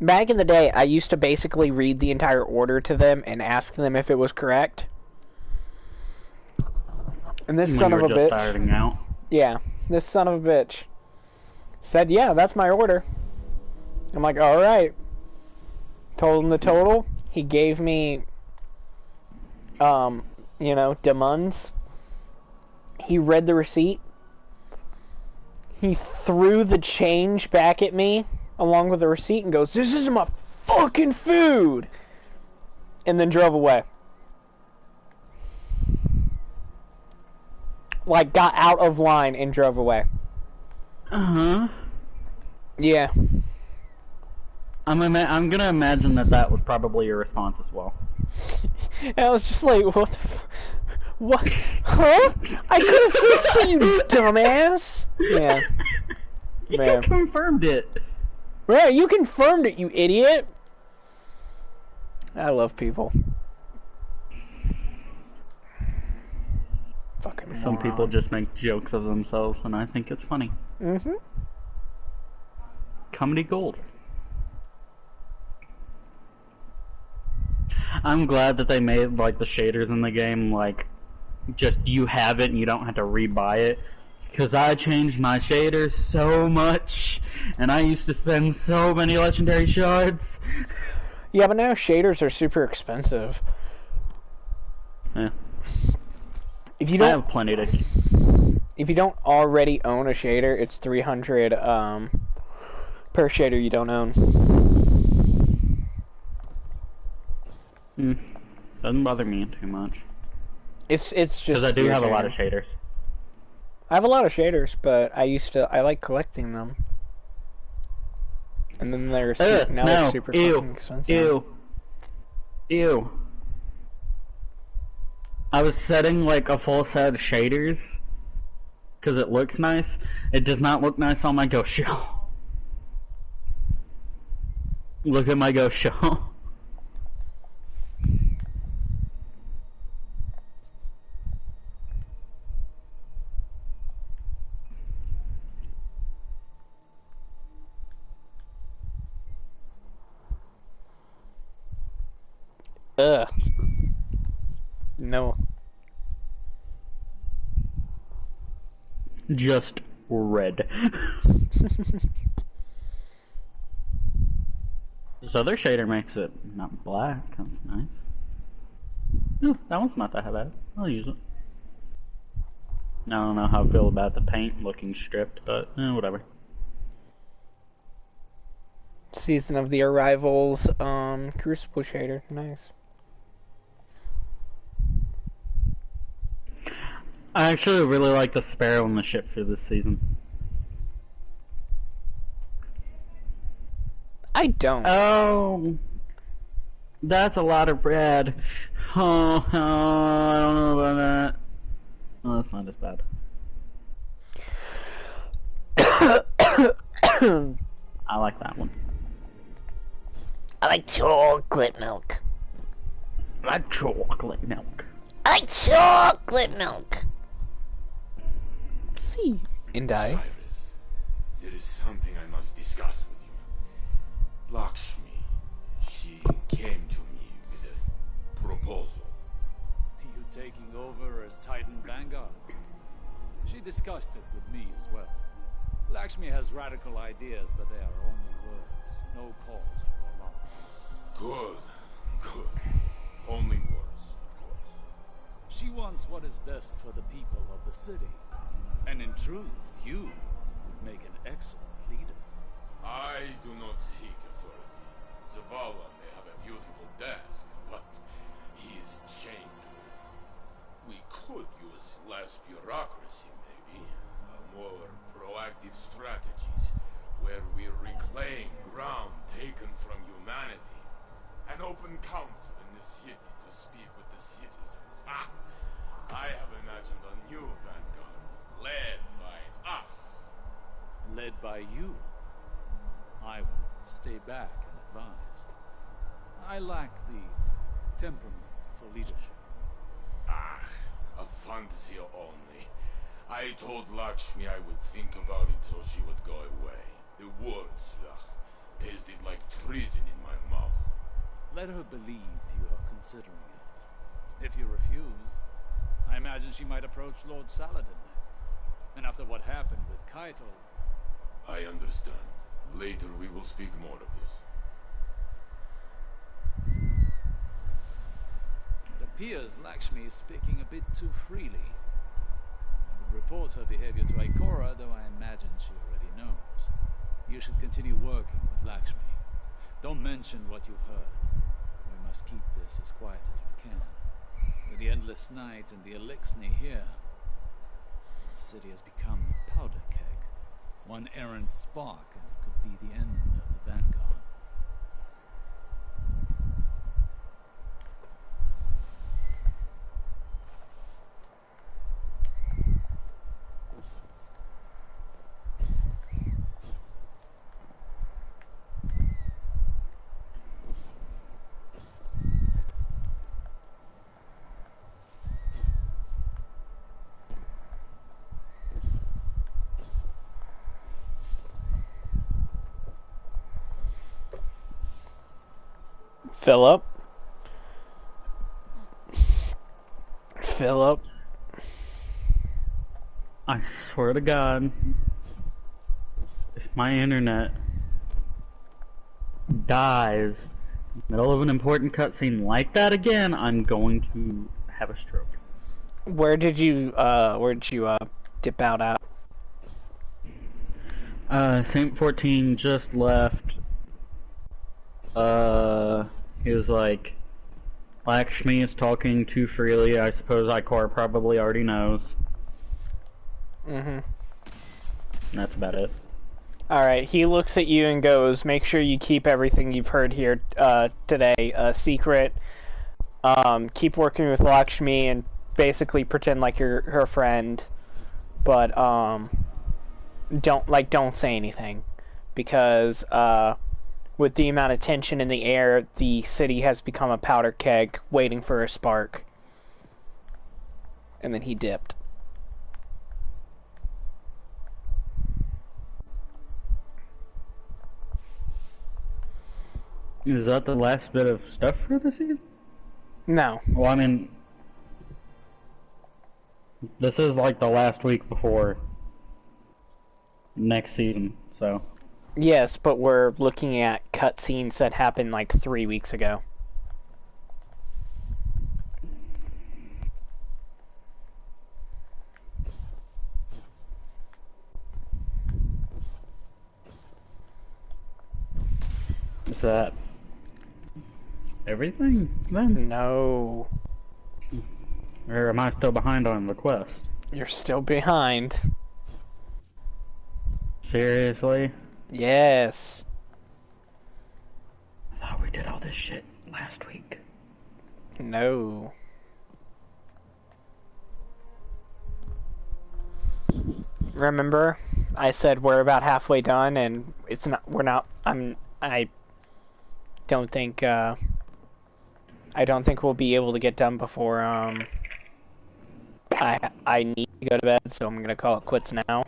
Back in the day, I used to basically read the entire order to them and ask them if it was correct. And this son of a bitch. Starting out. Yeah, this son of a bitch said, yeah, that's my order. I'm like, alright. Told him the total. He gave me, demands. He read the receipt. He threw the change back at me along with the receipt and goes, this isn't my fucking food! And then drove away. Like, got out of line and drove away. Uh-huh. Yeah. I'm gonna imagine that was probably your response as well. And I was just like, what the what? Huh? I could have fixed it, you dumbass! Yeah. You Man. confirmed it. Yeah, you confirmed it, you idiot! I love people. Fucking Some moron. people just make jokes of themselves, and I think it's funny. Mm-hmm. Comedy gold. I'm glad that they made, like, the shaders in the game, like, just you have it and you don't have to rebuy it. Because I changed my shaders so much, and I used to spend so many legendary shards. Yeah, but now shaders are super expensive. Yeah. If you I don't, have plenty to... if you don't already own a shader, it's 300 per shader you don't own. Doesn't bother me too much. It's just Because I do your have a lot of shader. shaders. I have a lot of shaders, but I like collecting them. And then they're they're super fucking expensive. Ew. I was setting like a full set of shaders because it looks nice. It does not look nice on my Ghost Shell. Look at my Ghost Shell. Ugh. No. Just red. This other shader makes it not black. That's nice. Ooh, that one's not that bad. I'll use it. I don't know how I feel about the paint looking stripped, but whatever. Season of the Arrivals, Crucible shader. Nice. I actually really like the Sparrow on the ship for this season. I don't. Oh, that's a lot of bread. Oh, I don't know about that. Oh, that's not as bad. I like that one. I like chocolate milk. I like chocolate milk. I like chocolate milk. See, and I. Cyrus, there is something I must discuss with you. Lakshmi, she came to me with a proposal. You taking over as Titan Vanguard? She discussed it with me as well. Lakshmi has radical ideas, but they are only words, no cause for alarm. Good. Good. Only words, of course. She wants what is best for the people of the city. And in truth, you would make an excellent leader. I do not seek authority. Zavala may have a beautiful desk, but he is chained to it. We could use less bureaucracy, maybe. More proactive strategies, where we reclaim ground taken from humanity. An open council in the city to speak with the citizens. Ah! I have imagined a new vanguard, led by us. Led by you, I will stay back and advise. I lack the temperament for leadership. Ah, a fantasy only. I told Lakshmi I would think about it so she would go away. The words, tasted like treason in my mouth. Let her believe you are considering it. If you refuse, I imagine she might approach Lord Saladin next. And after what happened with Kaito... I understand. Later we will speak more of this. It appears Lakshmi is speaking a bit too freely. I would report her behavior to Ikora, though I imagine she already knows. You should continue working with Lakshmi. Don't mention what you've heard. We must keep this as quiet as we can. With the endless night and the Elixni here, the city has become a powder keg. One errant spark and it could be the end of the Vanguard. Philip. Philip. I swear to God, if my internet dies in the middle of an important cutscene like that again, I'm going to have a stroke. Where did you dip out at? Saint 14 just left. He was like, Lakshmi is talking too freely. I suppose Ikora probably already knows. Mm-hmm. And that's about it. Alright, he looks at you and goes, make sure you keep everything you've heard here today secret. Keep working with Lakshmi and basically pretend like you're her friend. But, don't say anything. Because, with the amount of tension in the air, the city has become a powder keg waiting for a spark. And then he dipped. Is that the last bit of stuff for the season? No. Well, I mean, this is like the last week before next season, so... Yes, but we're looking at cutscenes that happened like 3 weeks ago. Is that everything then? No. Or am I still behind on the quest? You're still behind. Seriously? Yes. I thought we did all this shit last week. No. Remember, I said we're about halfway done, and it's not. We're not. I don't think. I don't think we'll be able to get done before. I need to go to bed, so I'm gonna call it quits now.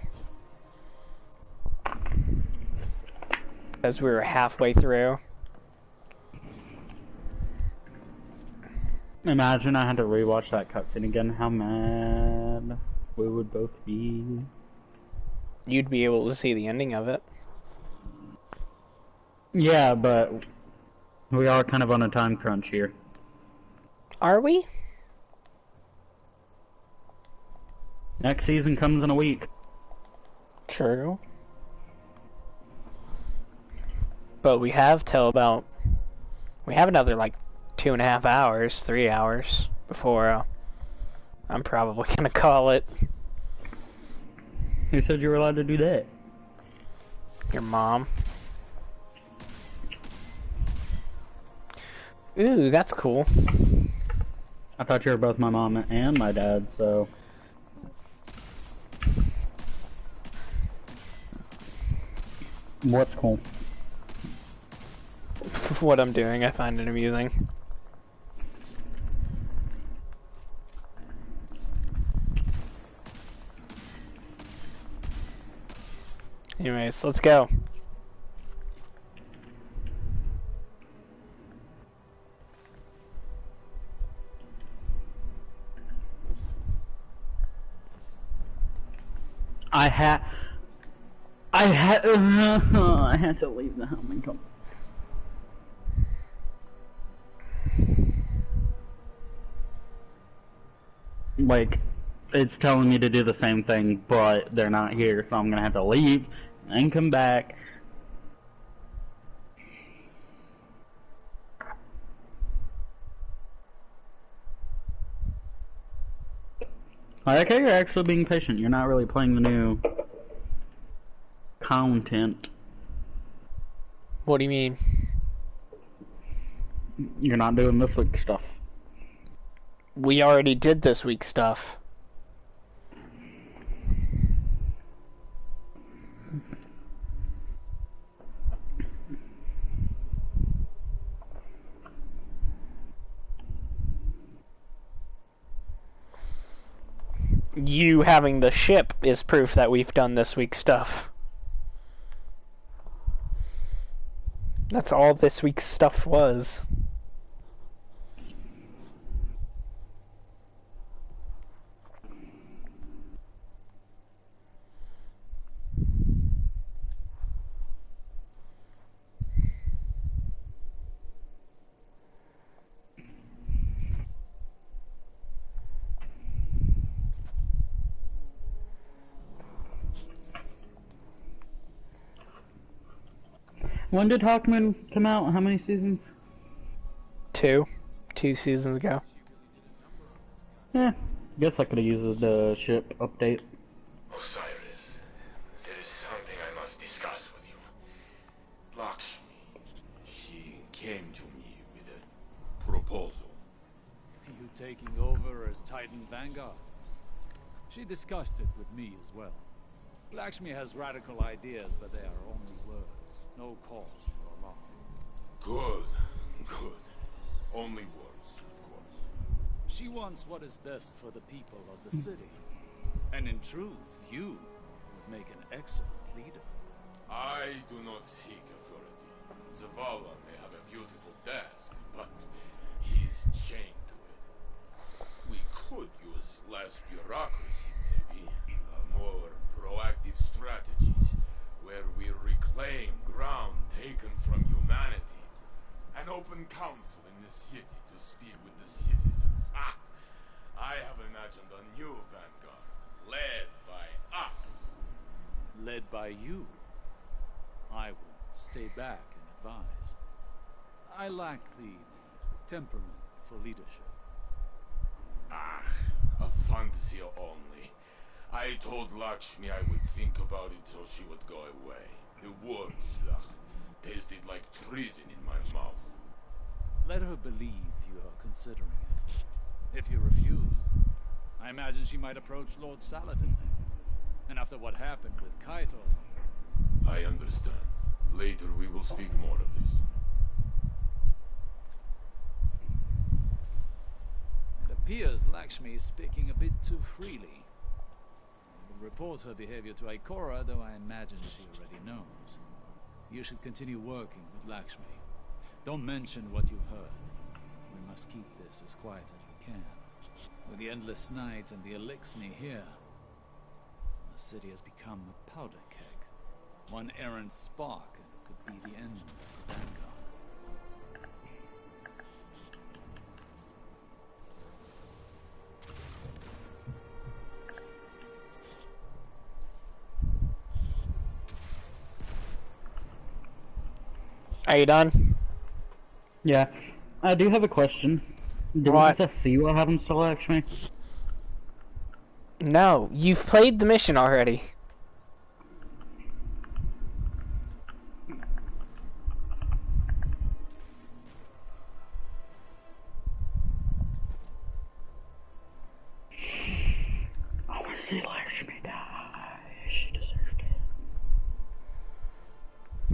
Because we were halfway through. Imagine I had to rewatch that cutscene again. How mad we would both be. You'd be able to see the ending of it. Yeah, but we are kind of on a time crunch here. Are we? Next season comes in a week. True. But we have till about... We have another, like, 2.5 hours, 3 hours, before I'm probably gonna call it. Who said you were allowed to do that? Your mom. Ooh, that's cool. I thought you were both my mom and my dad, so... What's cool? What I'm doing, I find it amusing. Anyways, let's go. I had to leave the helm and come. Like, it's telling me to do the same thing, but they're not here, so I'm gonna have to leave and come back. I like how you're actually being patient. You're not really playing the new content. What do you mean? You're not doing this week's stuff. We already did this week's stuff. You having the ship is proof that we've done this week's stuff. That's all this week's stuff was. When did Hawkman come out? How many seasons? 2 seasons ago. Yeah, guess I could have used the ship update. Osiris, there is something I must discuss with you. Lakshmi, she came to me with a proposal. You taking over as Titan Vanguard? She discussed it with me as well. Lakshmi has radical ideas, but they are only words. No cause for alarm. Good, good. Only words, of course. She wants what is best for the people of the city. And in truth, you would make an excellent leader. I do not seek authority. Zavala may have a beautiful desk, but he is chained to it. We could use less bureaucracy, maybe. More proactive strategies, where we reclaim ground taken from humanity. An open council in the city to speak with the citizens. I have imagined a new vanguard, led by us. Led by you, I would stay back and advise. I lack the temperament for leadership. A fantasy only. I told Lakshmi I would think about it so she would go away. The words tasted like treason in my mouth. Let her believe you are considering it. If you refuse, I imagine she might approach Lord Saladin next. And after what happened with Kaito... I understand. Later we will speak more of this. It appears Lakshmi is speaking a bit too freely. I will report her behavior to Ikora, though I imagine she already knows. You should continue working with Lakshmi. Don't mention what you've heard. we must keep this as quiet as we can. With the endless night and the Elixni here, the city has become a powder keg. One errant spark and it could be the end of the Vanguard. Are you done? Yeah. I do have a question. Do we What? have to see what happens to Lakshmi? No, you've played the mission already. I want to see Lakshmi die. She deserved it.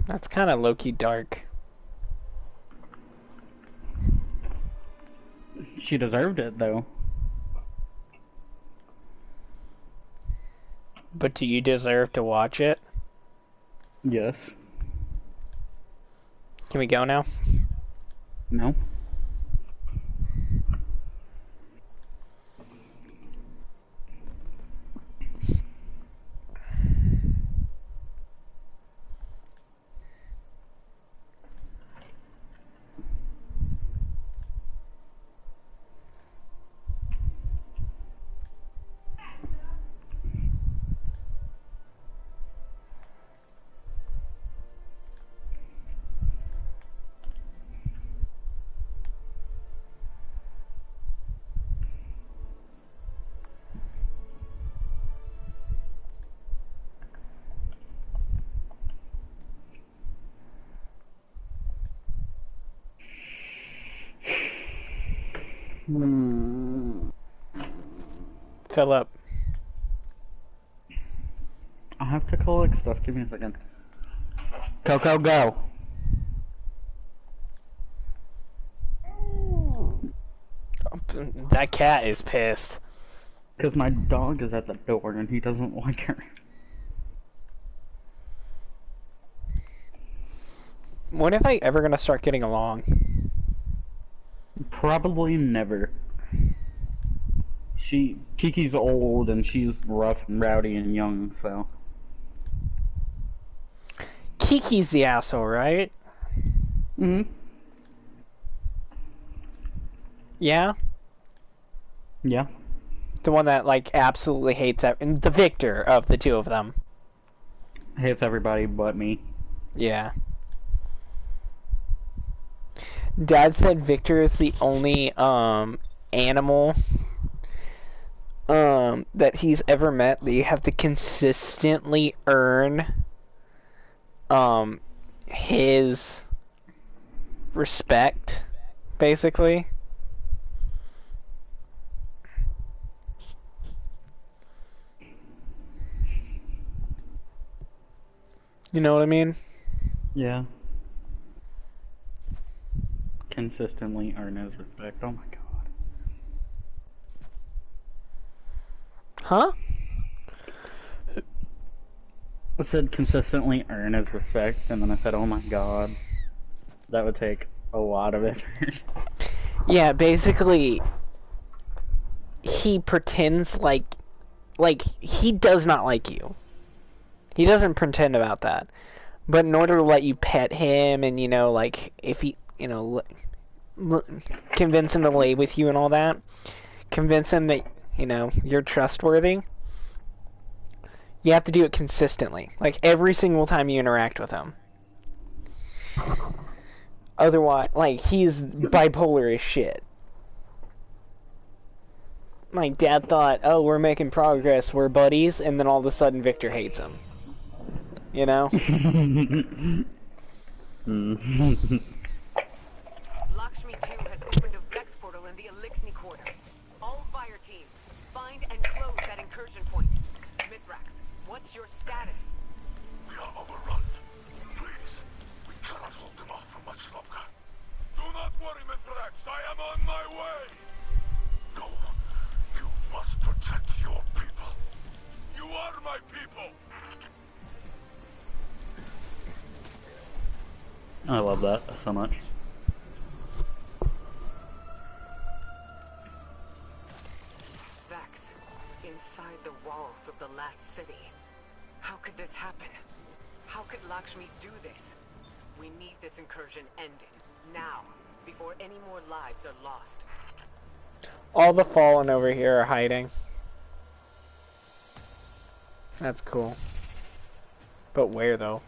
That's kind of low-key dark. She deserved it, though. But do you deserve to watch it? Yes. Can we go now? No. Philip. I have to collect stuff. Give me a second. Coco, go! That cat is pissed. Because my dog is at the door and he doesn't like her. When are they ever gonna start getting along? Probably never. Kiki's old and she's rough and rowdy and young, so. Kiki's the asshole, right? Mm-hmm. Yeah? Yeah. The one that, like, absolutely hates and the victor of the two of them. Hates everybody but me. Yeah. Dad said Victor is the only, animal, that he's ever met that you have to consistently earn, his respect, basically. You know what I mean? Yeah. Consistently earn his respect. Oh my god. Huh? I said consistently earn his respect, and then I said, oh my god. That would take a lot of effort. Yeah, basically, he pretends like he does not like you. He doesn't pretend about that. But in order to let you pet him and, you know, like, if he, you know, convince him to lay with you and all that, convince him that, you know, you're trustworthy, you have to do it consistently. Like, every single time you interact with him. Otherwise, like, he's bipolar as shit. Like, Dad thought, oh, we're making progress, we're buddies, and then all of a sudden Victor hates him. You know? Lakshmi 2 has opened a Vex portal in the Elixni Quarter. All fire teams, find and close that incursion point. Mithrax, what's your status? We are overrun. Please, we cannot hold them off for much longer. Do not worry, Mithrax. I am on my way. No, you must protect your people. You are my people. I love that so much. How could Lakshmi do this? We need this incursion ended. Now. Before any more lives are lost. All the Fallen over here are hiding. That's cool. But where, though?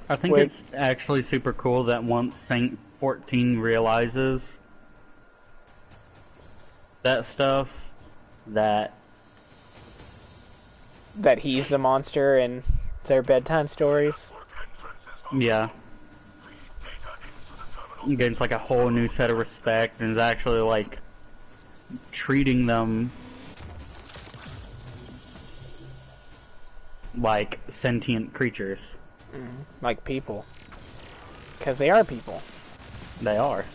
I think Wait. it's actually super cool that once Saint 14 realizes that stuff, that That he's the monster and their bedtime stories. yeah, gains like a whole new set of respect and is actually like treating them like sentient creatures. Like people. Because they are people. They are.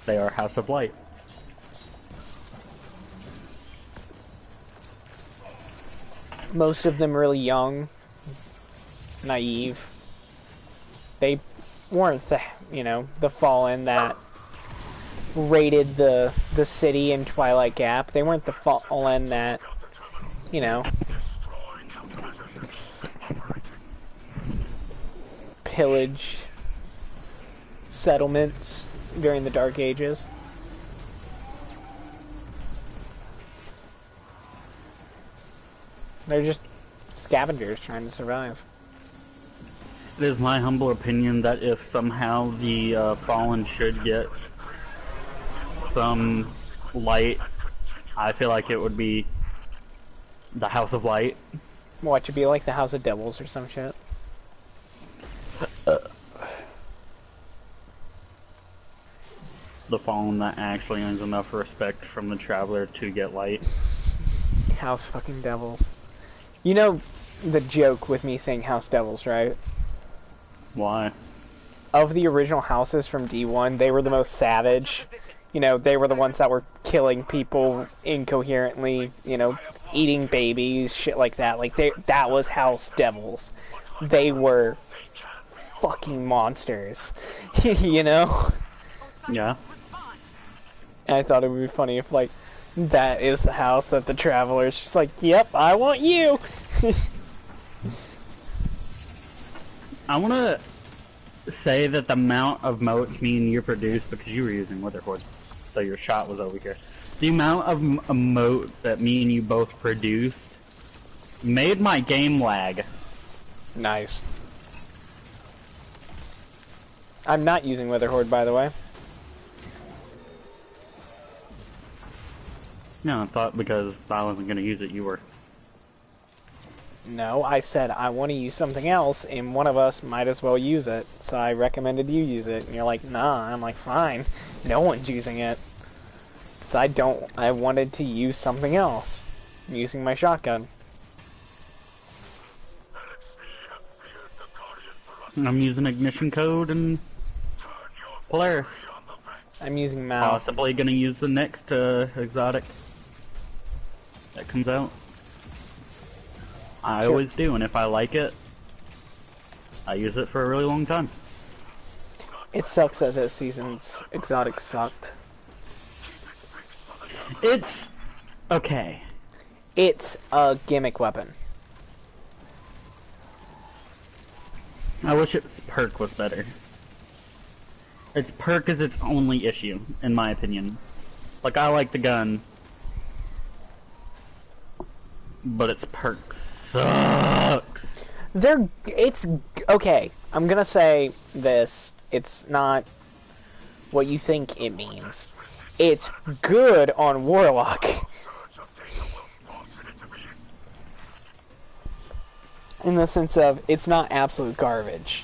They are House of Light. Most of them really young. Naive. They weren't the, the Fallen that raided the city in Twilight Gap. They weren't the Fallen that, pillage settlements during the Dark Ages. They're just scavengers trying to survive. It is my humble opinion that if somehow the Fallen should get some light, I feel like it would be the House of Light. What, to be like the House of Devils or some shit? The Fallen that actually earns enough respect from the Traveler to get light. House fucking Devils. You know the joke with me saying House Devils, right? Why? Of the original houses from D1, they were the most savage. They were the ones that were killing people incoherently, eating babies, shit like that. Like, that was House Devils. They were fucking monsters, Yeah. And I thought it would be funny if, like, that is the house that the Traveler's just like, yep, I want you! I want to say that the amount of moats me and you produced, because you were using Witherhoard, so your shot was over here. The amount of moats that me and you both produced made my game lag. Nice. I'm not using Witherhoard, by the way. No, I thought because I wasn't going to use it, you were. No, I said I want to use something else, and one of us might as well use it. So I recommended you use it, and you're like, nah. I'm like, fine. No one's using it. So I wanted to use something else. I'm using my shotgun. I'm using Ignition Code and Polaris. I'm using Mal. Possibly going to use the next exotic that comes out. I Sure. always do, and if I like it, I use it for a really long time. It sucks that this season's exotic sucked. It's okay. It's a gimmick weapon. I wish its perk was better. Its perk is its only issue, in my opinion. Like, I like the gun, but its perk sucks. It's okay. I'm gonna say this. It's not what you think it means. It's good on Warlock. In the sense of, it's not absolute garbage.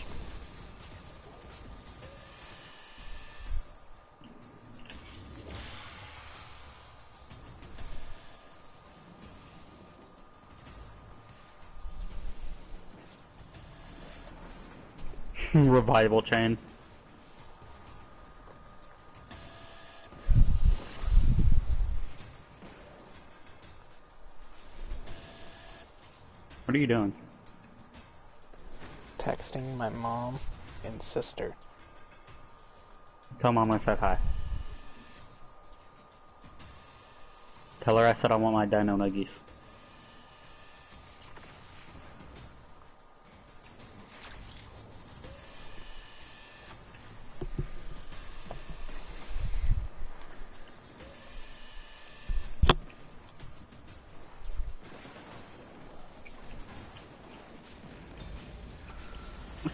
Revival chain. What are you doing? Texting my mom and sister. Tell Mom I said hi. Tell her I said I want my dino nuggies.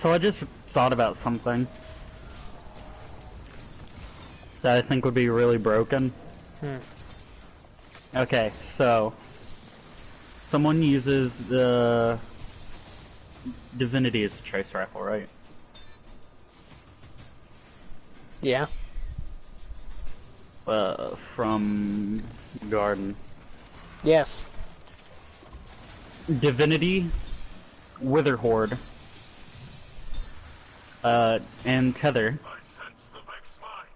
So I just thought about something that I think would be really broken. Okay, so someone uses the Divinity as a trace rifle, right? Yeah. From Garden. Yes. Divinity, Witherhoard, and Tether. I sense the Vex mind.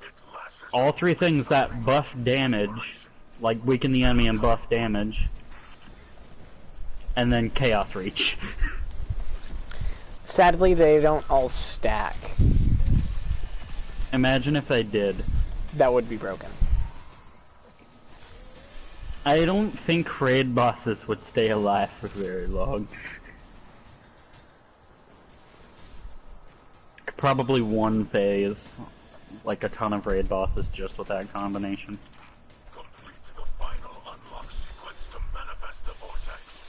It lashes All three things that buff damage, like weaken the enemy and buff damage, and then Chaos Reach. Sadly, they don't all stack. Imagine if they did. That would be broken. I don't think raid bosses would stay alive for very long. Probably one phase, like a ton of raid bosses just with that combination. complete the final unlock sequence to manifest the vortex.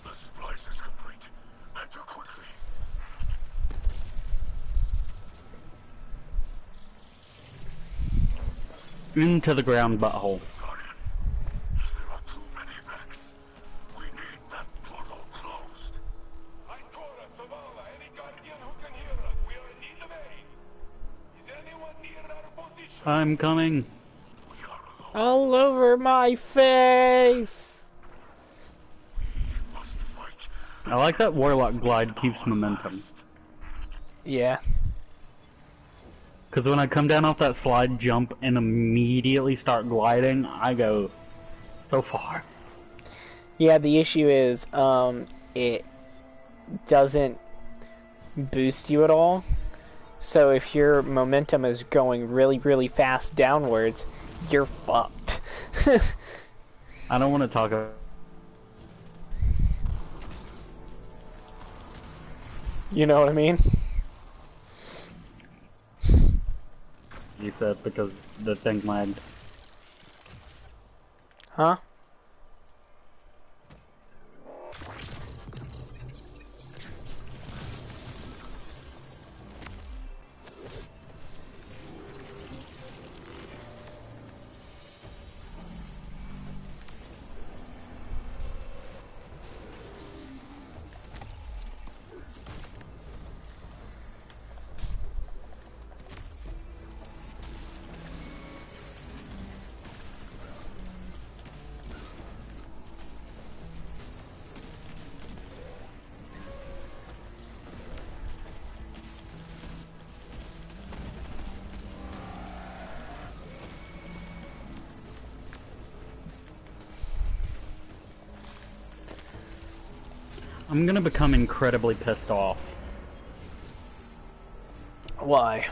The splice is complete. Enter quickly. Into the ground butthole. Guardian, there are too many Vex. We need that portal closed. Ikora, Savala, any Guardian who can hear us. We are in need of aid. Is anyone near our position? I'm coming. We are alone. All over my face! We must fight. I like that Warlock glide keeps momentum. Yeah. Because when I come down off that slide, jump, and immediately start gliding, I go so far. Yeah, the issue is, it doesn't boost you at all. So if your momentum is going really, really fast downwards, you're fucked. I don't want to talk about... You know what I mean? You said because the thing lagged. Huh? I'm gonna become incredibly pissed off. Why?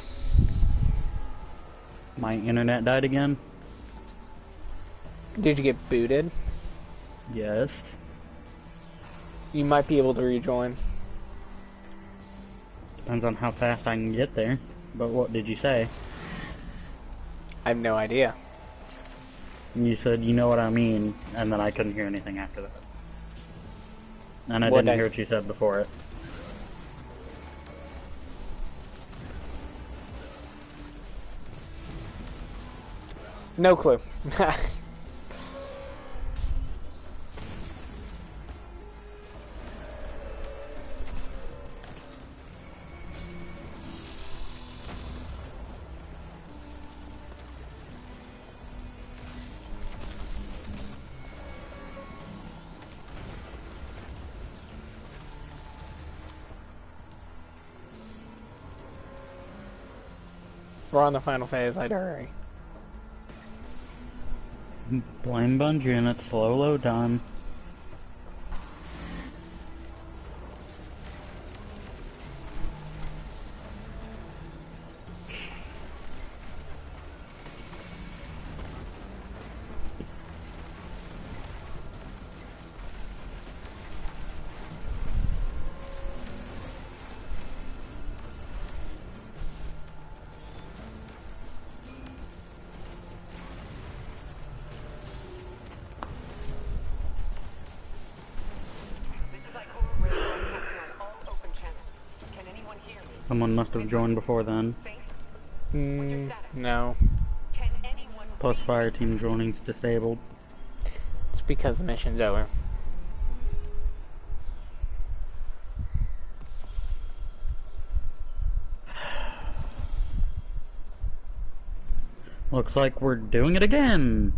My internet died again? Did you get booted? Yes. You might be able to rejoin. Depends on how fast I can get there. But what did you say? I have no idea. You said, you know what I mean, and then I couldn't hear anything after that. And I What'd didn't I hear s- what you said before it. No clue. We're on the final phase, I'd hurry. Blame Bungie and it's slow load time. Someone must have joined before then. Saint, what's your status? No. Can anyone Plus read fire team joining's disabled. It's because the mission's over. Looks like we're doing it again.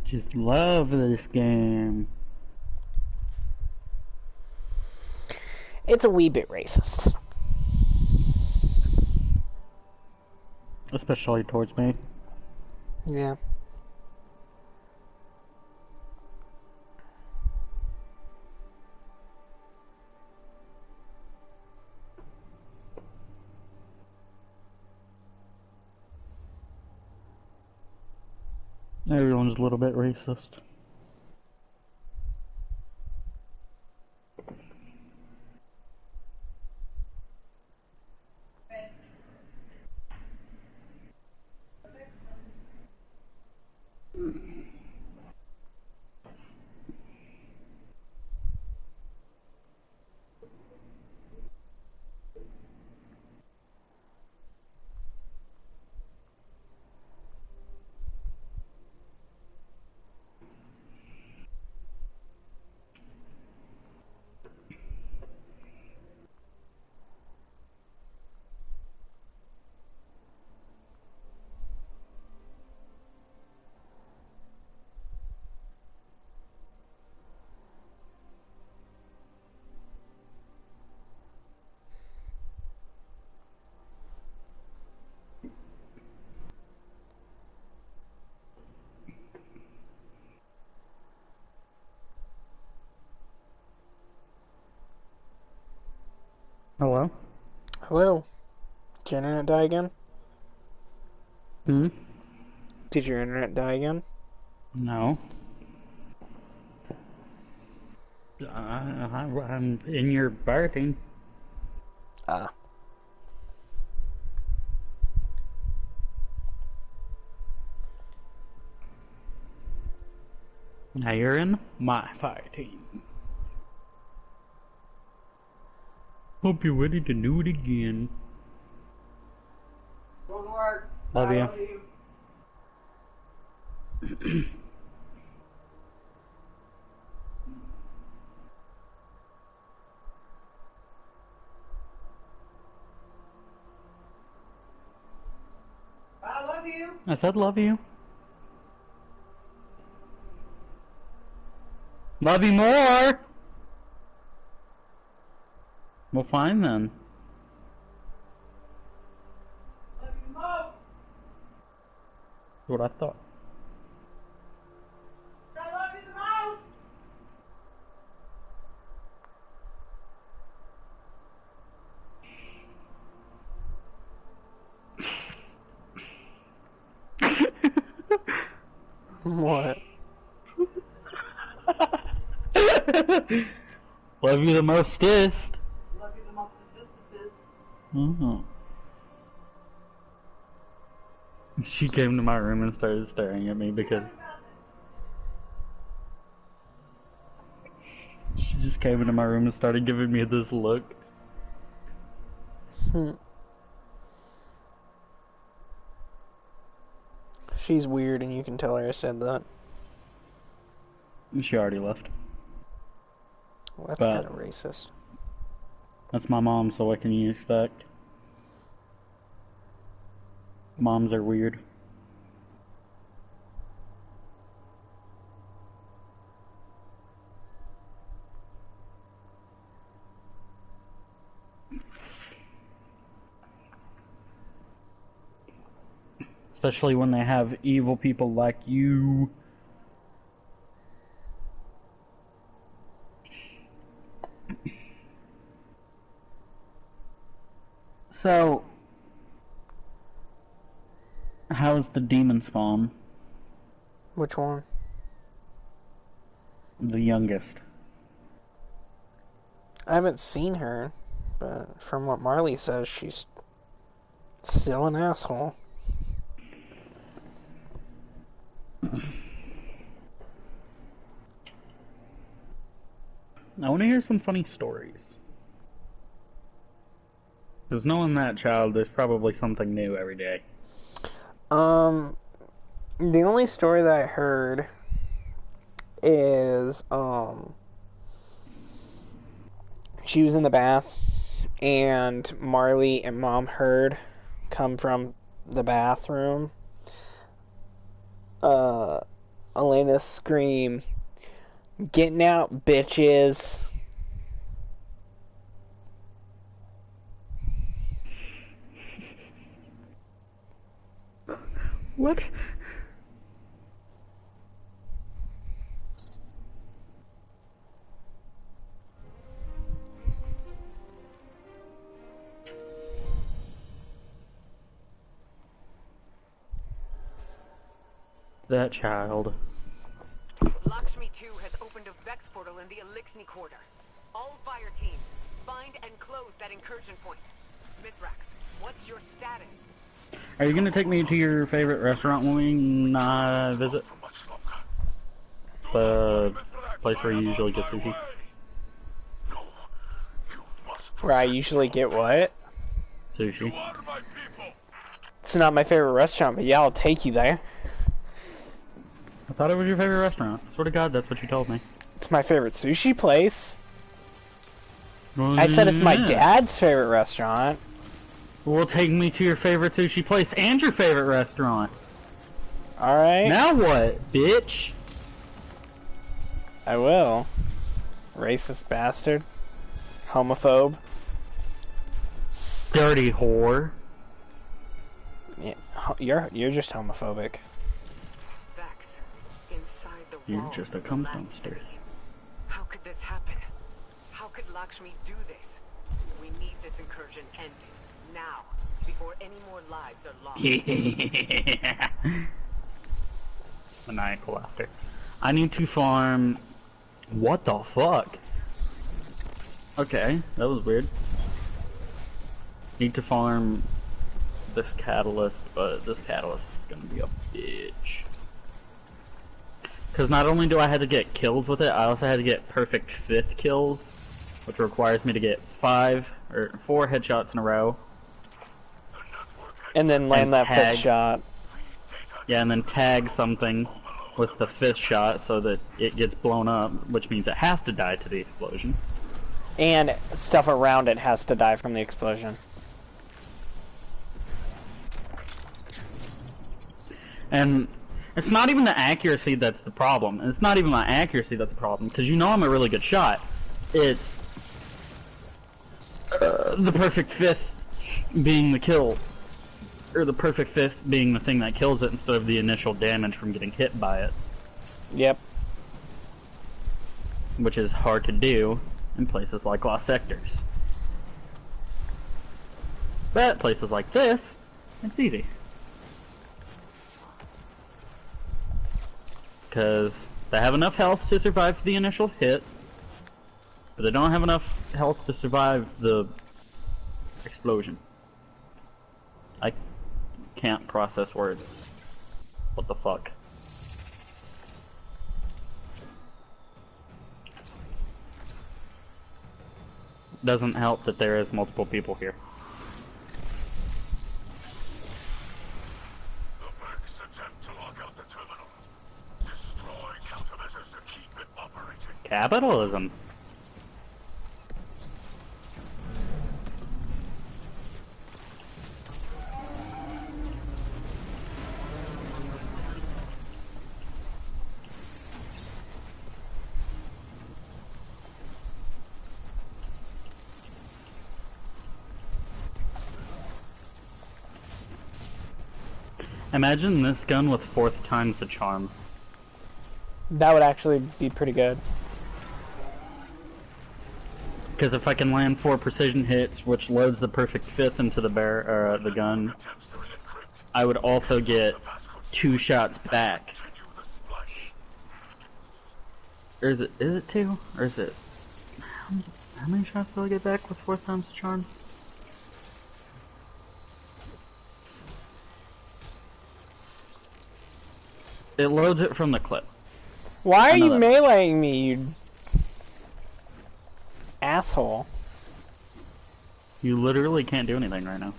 Just love this game. It's a wee bit racist. Especially towards me. Yeah. Everyone's a little bit racist. Hello? Hello? Did your internet die again? Hmm? Did your internet die again? No. I'm in your fire team. Ah. Now you're in my fire team. Hope you're ready to do it again. Going to work. Love you. Love you. I love you. I said love you. Love you more! Well, fine then. Love you most. That's what I thought. I love you the most. What? Love you the mostest. Love you the most. Oh. She came to my room and started staring at me because she just came into my room and started giving me this look. She's weird and you can tell her I said that. She already left. Well, that's But- kind of racist. That's my mom, so what can you expect? Moms are weird. Especially when they have evil people like you. So, How's the demon spawn? Which one? The youngest. I haven't seen her, but from what Marley says, she's still an asshole. I want to hear some funny stories. Because knowing that child, there's probably something new every day. The only story that I heard is, she was in the bath, and Marley and Mom heard come from the bathroom, Elena scream, "Getting out, bitches." What? That child. Lakshmi 2 has opened a Vex portal in the Elixni Quarter. All fire teams, find and close that incursion point. Mithrax, what's your status? Are you gonna take me to your favorite restaurant when we visit? The place where you usually get sushi? Where I usually get what? Sushi. It's not my favorite restaurant, but yeah, I'll take you there. I thought it was your favorite restaurant. Swear to God, that's what you told me. It's my favorite sushi place. I said it's my dad's favorite restaurant. Well, take me to your favorite sushi place and your favorite restaurant. Alright. Now what, bitch? I will. Racist bastard. Homophobe. Dirty whore. Yeah, you're just homophobic. Vex, inside the You're walls just a of the cum last dumpster. city. How could this happen? How could Lakshmi do this? We need this incursion ended. Now, before any more lives are lost. Maniacal laughter. I need to farm... What the fuck? Okay, that was weird. Need to farm this catalyst, but this catalyst is gonna be a bitch. Because not only do I have to get kills with it, I also had to get perfect 5th kills, which requires me to get 4 headshots in a row. And then land that tag. fifth shot. Yeah, and then tag something with the 5th shot so that it gets blown up, which means it has to die to the explosion. And stuff around it has to die from the explosion. And it's not even the accuracy that's the problem. It's not even my accuracy that's the problem, because you know I'm a really good shot. It's the perfect 5th being the kill. Or the perfect 5th being the thing that kills it instead of the initial damage from getting hit by it. Yep. Which is hard to do in places like Lost Sectors. But places like this, it's easy. Because they have enough health to survive the initial hit, but they don't have enough health to survive the explosion. I can't process words. What the fuck? Doesn't help that there is multiple people here. The Vex attempt to lock out the terminal. Destroy countermeasures to keep it operating. Capitalism. Imagine this gun with 4th times the charm. That would actually be pretty good. Because if I can land 4 precision hits, which loads the perfect 5th into the gun, Attempts to encrypt. I would also get 2 shots back. Continue the splash. Or is it 2? Or is it... How many shots do I get back with 4th time's the charm? It loads it from the clip. Why are I know you that. meleeing me, you asshole? You literally can't do anything right now.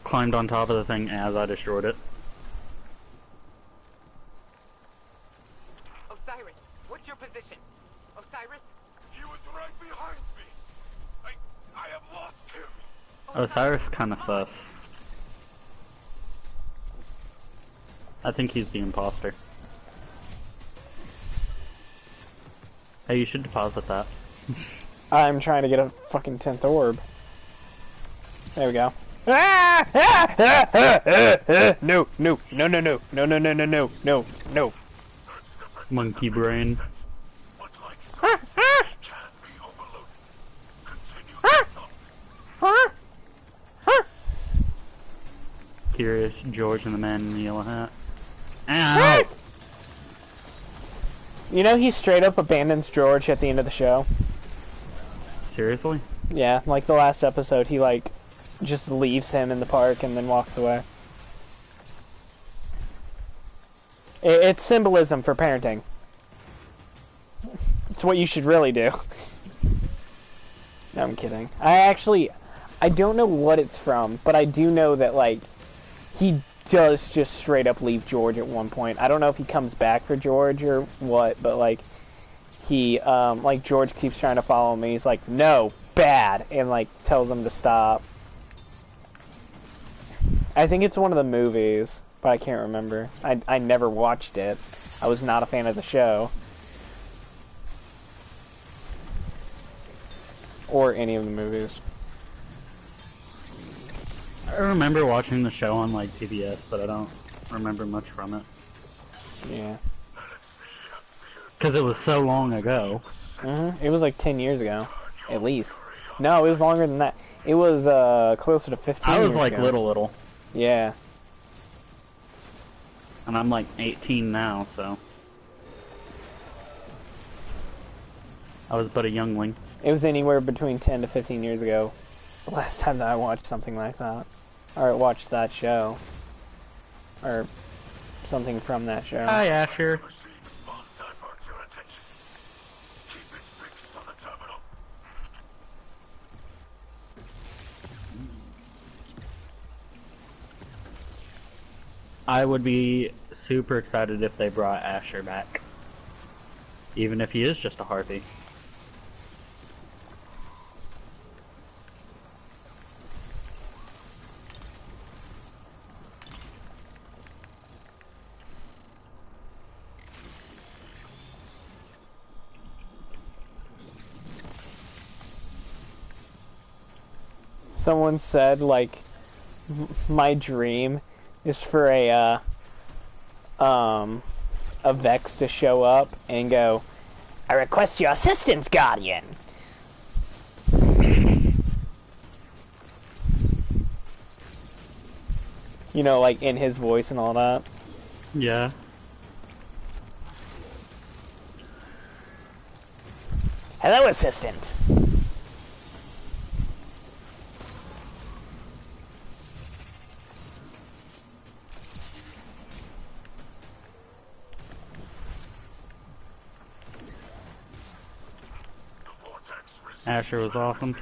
Climbed on top of the thing as I destroyed it. Osiris, what's your position? Osiris? He was right behind me. I have lost him. Osiris kinda sus. I think he's the imposter. Hey, you should deposit that. I'm trying to get a fucking 10th orb. There we go. Ah! Ah! Ah! Ah! Ah! Ah! No, no, no, no, no, no, no, no, no, no, no, no. Monkey brain. But like Ah! science, Ah! it can't be overlooked. Continue Ah! the assault. Ah! Ah! Curious George and the man in the yellow hat. Ah! Ow! You know he straight up abandons George at the end of the show? Seriously? Yeah, like the last episode, he like just leaves him in the park and then walks away. It's symbolism for parenting. It's what you should really do. No, I'm kidding. I don't know what it's from, but I do know that like he does just straight up leave George at one point. I don't know if he comes back for George or what, but like he like George keeps trying to follow him and he's like, no, bad, and like tells him to stop. I think it's one of the movies, but I can't remember. I never watched it. I was not a fan of the show. Or any of the movies. I remember watching the show on like PBS, but I don't remember much from it. Yeah. Because it was so long ago. It was like 10 years ago. At least. No, it was longer than that. It was closer to 15 I was years like ago. little. Yeah. And I'm like 18 now, so. I was but a youngling. It was anywhere between 10 to 15 years ago. The last time that I watched something like that. Or watched that show. Or something from that show. Hi, Asher. Machine spawn divert your attention. Keep it fixed on the terminal. I would be super excited if they brought Asher back. Even if he is just a harpy. Someone said, like, my dream is for a Vex to show up and go, I request your assistance, Guardian! You know, like, in his voice and all that. Yeah. Hello, Assistant! The vortex resists Asher was awesome.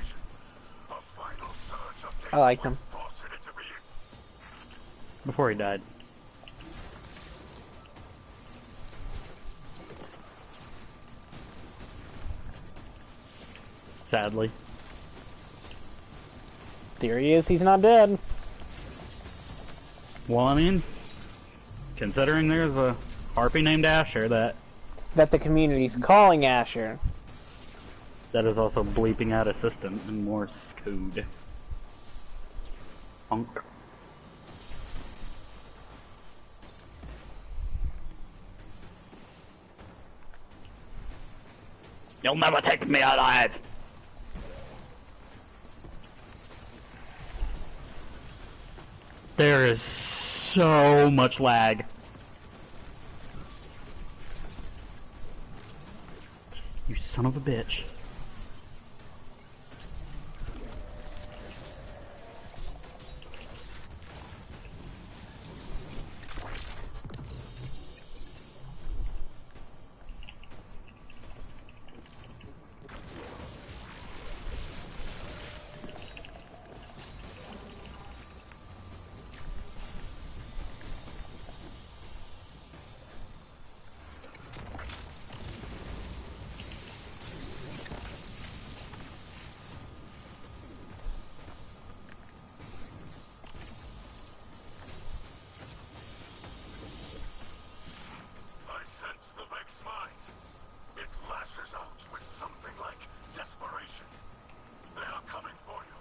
a final surge of I liked him. force it into being. Before he died. Sadly. Theory is he's not dead. Well, I mean, considering there's a harpy named Asher that That the community's calling Asher. is also bleeping out assistant in Morse code. Punk. You'll never take me alive! There is so much lag. You son of a bitch. I sense the Vex mind. It lashes out with something like desperation. They are coming for you.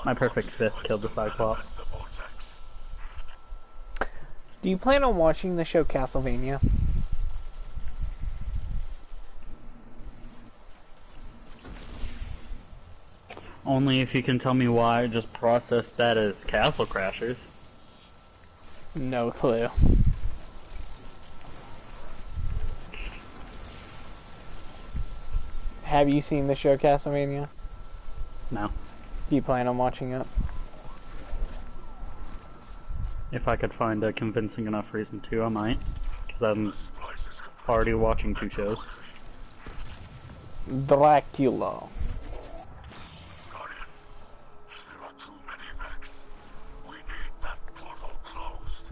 My perfect fifth killed the Cyclops. The vortex. Do you plan on watching the show Castlevania? Only if you can tell me why I just processed that as Castle Crashers. No clue. Have you seen the show Castlevania? No. Do you plan on watching it? If I could find a convincing enough reason to, I might. Because I'm Splice is complete. already watching 2 shows. Dracula. Guardian, there are too many Vex. We need that portal closed.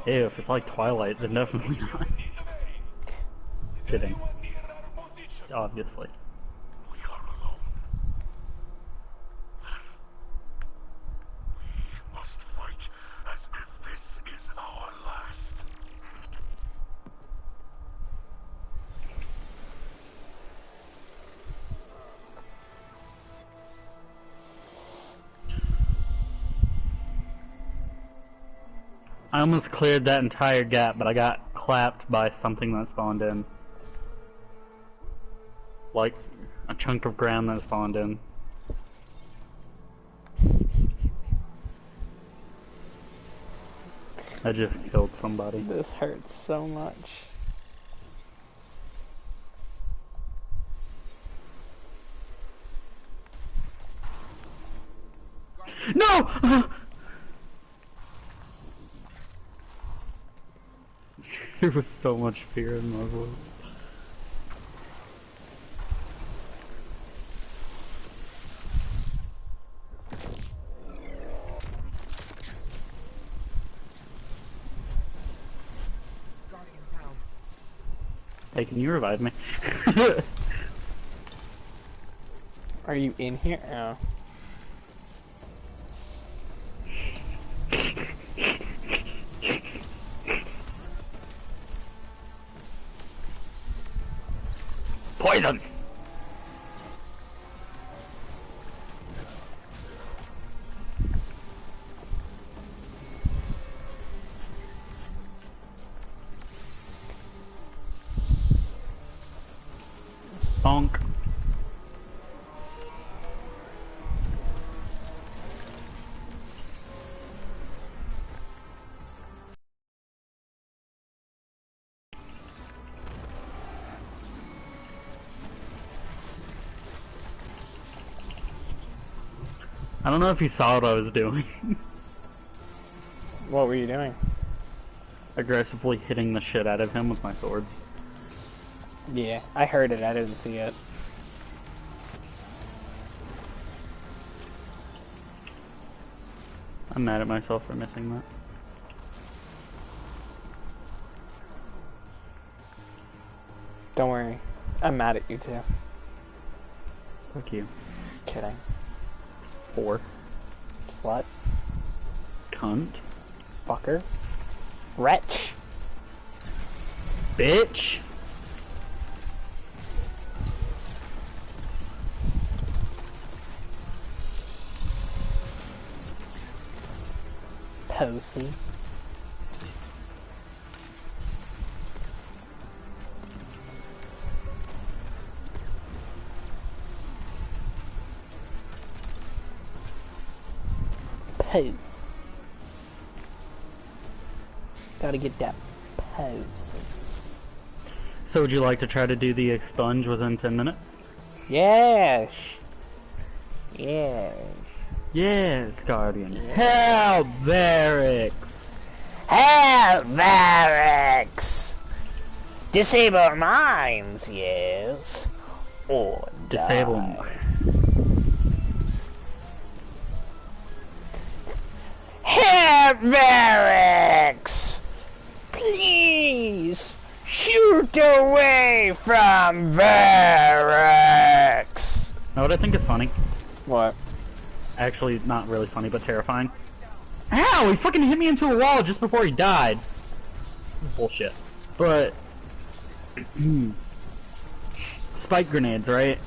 Ew, if it's like Twilight, then definitely not. Kidding. Obviously. We are alone. Then we must fight as if this is our last. I almost cleared that entire gap, but I got clapped by something that spawned in. Like a chunk of ground that spawned in. I just killed somebody. This hurts so much. No! There was so much fear in my voice. Hey, can you revive me? Are you in here? Oh. Poison! Bonk. I don't know if you saw what I was doing. What were you doing? Aggressively hitting the shit out of him with my sword. Yeah, I heard it. I didn't see it. I'm mad at myself for missing that. Don't worry. I'm mad at you too. Fuck you. Kidding. 4. Slut. Cunt. Fucker. Wretch. Bitch. Posey. Pose. Gotta get that pose. So would you like to try to do the expunge within 10 minutes? Yes. Yes. Yes, Guardian. Hell, Varric! Hell, barracks! Disable mines, yes. Or Disable die. Hell, barracks! Please shoot away from barracks! Know what I think is funny? What? Actually, not really funny, but terrifying. Ow! He fucking hit me into a wall just before he died. Bullshit. But... spike grenades, right?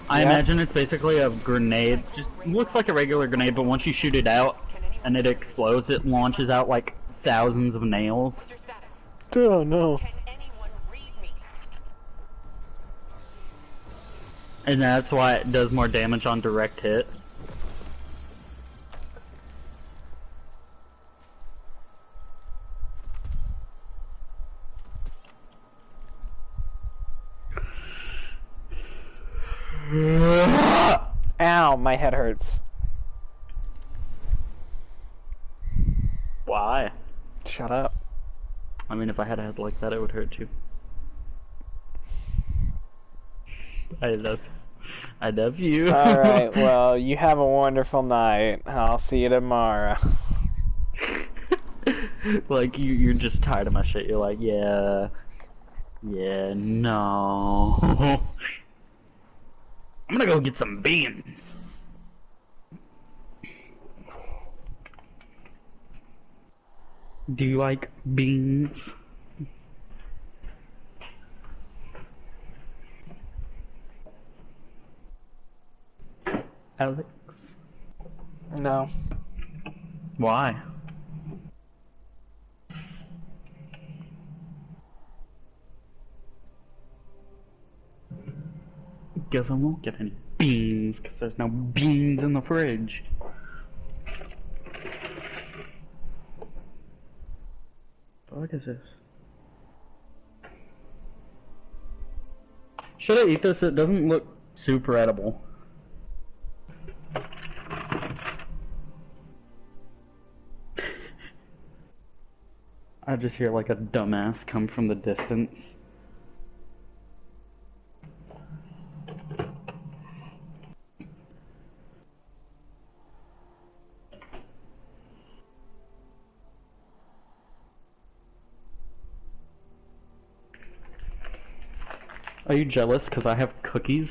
I Yeah. imagine it's basically a grenade. Just looks like a regular grenade, but once you shoot it out and it explodes, it launches out like thousands of nails. What's your status? Oh no. Can anyone read me? And that's why it does more damage on direct hit. Ow, my head hurts. Why? Shut up. I mean, if I had a head like that, it would hurt too. I love you. Alright, well, you have a wonderful night. I'll see you tomorrow. Like, you're just tired of my shit. You're like, yeah, no. I'm gonna go get some beans. Do you like beans? Alex? No. Why? Guess I won't get any beans, because there's no beans in the fridge. What is this? Should I eat this? It doesn't look super edible. I just hear like a dumbass come from the distance. Are you jealous because I have cookies?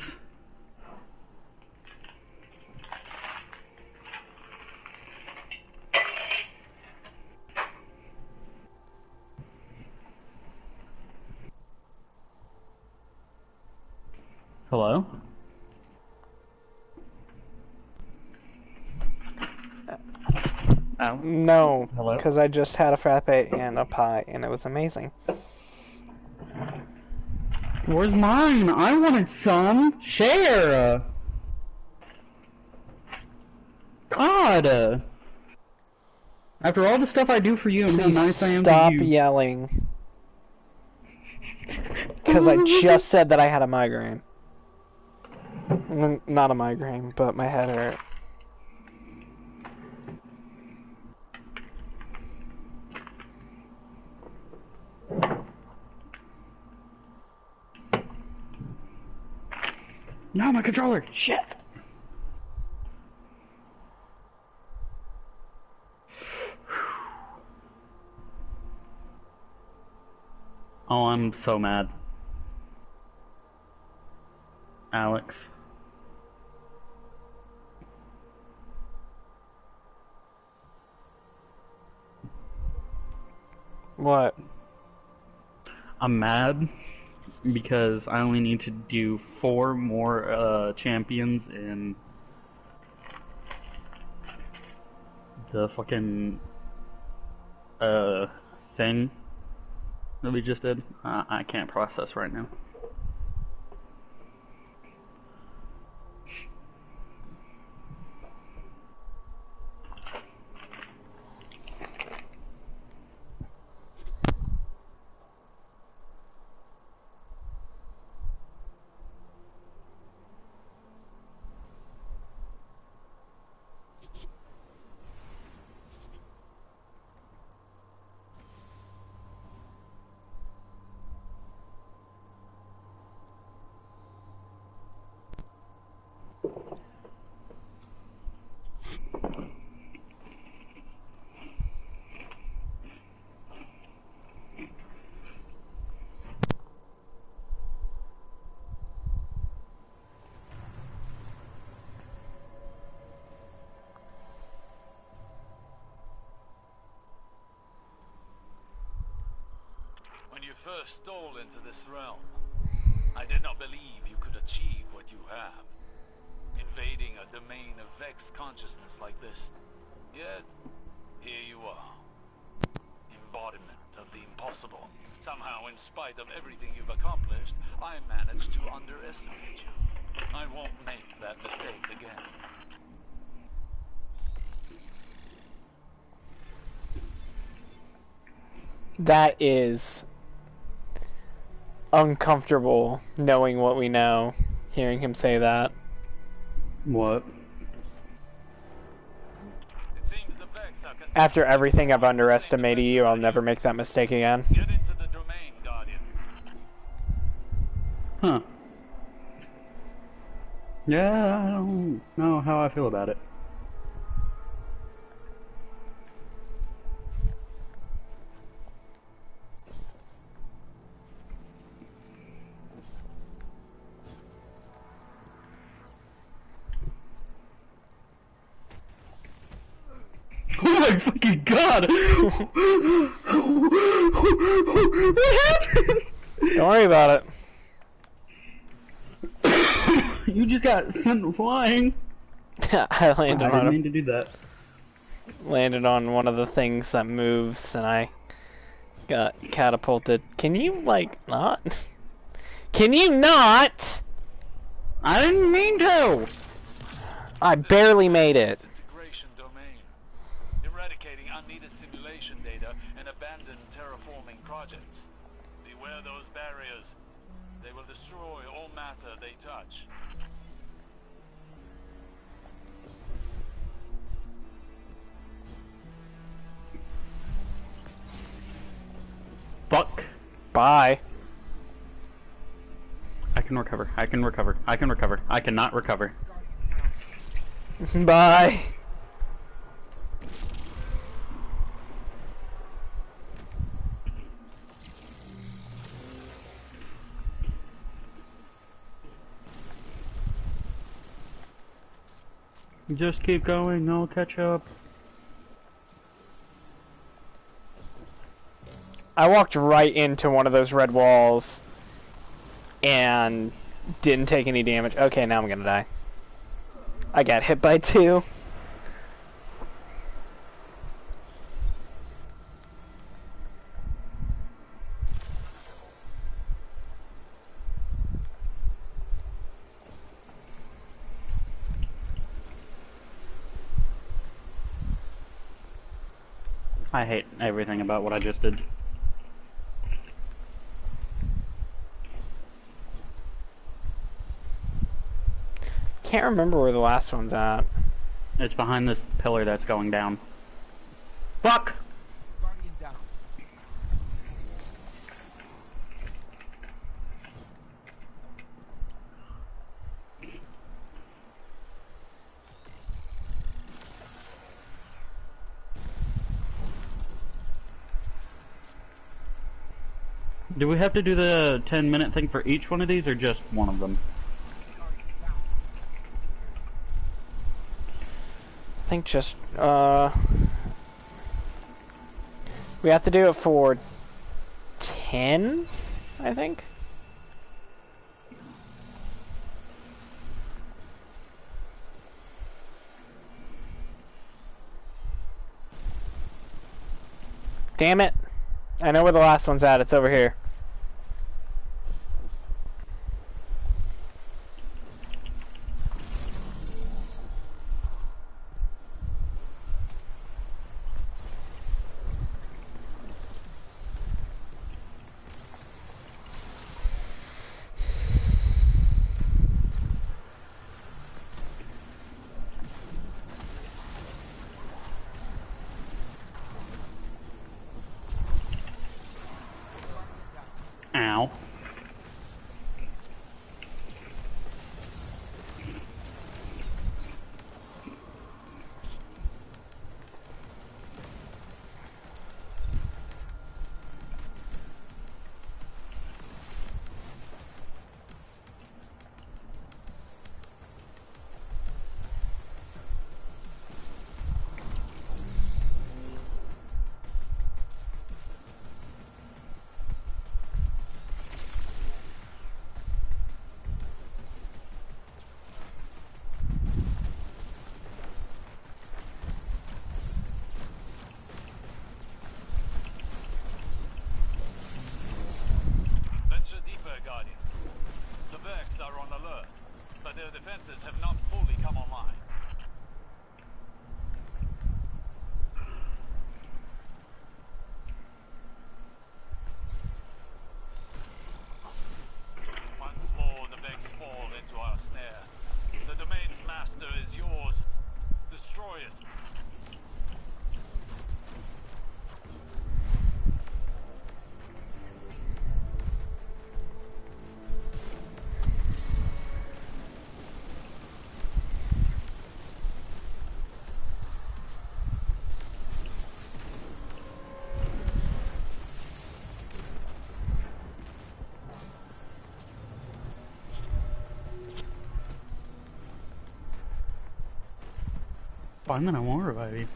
Hello? Ow. No, Hello? because I just had a frappe and a pie, and it was amazing. Where's mine? I wanted some. Share. God. After all the stuff I do for you and how Please nice I am stop to you. yelling. Because I just said that I had a migraine. Not a migraine, but my head hurt. No, my controller. Shit. Oh, I'm so mad. Alex. What? I'm mad because I only need to do 4 more champions in the fucking thing that we just did. I can't process right now. When you first stole into this realm, I did not believe you could achieve what you have. Invading a domain of Vex consciousness like this. Yet, here you are. Embodiment of the impossible. Somehow, in spite of everything you've accomplished, I managed to underestimate you. I won't make that mistake again. That is uncomfortable, knowing what we know, hearing him say that. What? It seems the Vex are After everything I've underestimated you, I'll never make that mistake again. Get into the domain, Guardian. Huh. Yeah, I don't know how I feel about it. Oh my fucking god! What happened? Don't worry about it. You just got sent flying. I landed I on didn't mean to do that. landed on one of the things that moves, and I got catapulted. Can you, like, not? Can you not? I didn't mean to! I barely made it. Integration domain. Eradicating unneeded simulation data and abandoned terraforming projects. Beware those barriers. They will destroy all matter they touch. Fuck. Bye. I can recover. I can recover. I can recover. I cannot recover. Bye. Just keep going, I'll catch up. I walked right into one of those red walls and didn't take any damage. Okay, now I'm gonna die. I got hit by 2. I hate everything about what I just did. Can't remember where the last one's at. It's behind this pillar that's going down. Fuck! Guardian down. Do we have to do the 10-minute thing for each one of these, or just one of them? Guardian think just, we have to do it for 10, I think. Damn it. I know where the last one's at. It's over here. Ow. Venture deeper, Guardian. The Vex are on alert, but their defenses have not fully come online. Once more, the Vex fall into our snare. The domain's master is yours. Destroy it. Fine, then I won't revive you.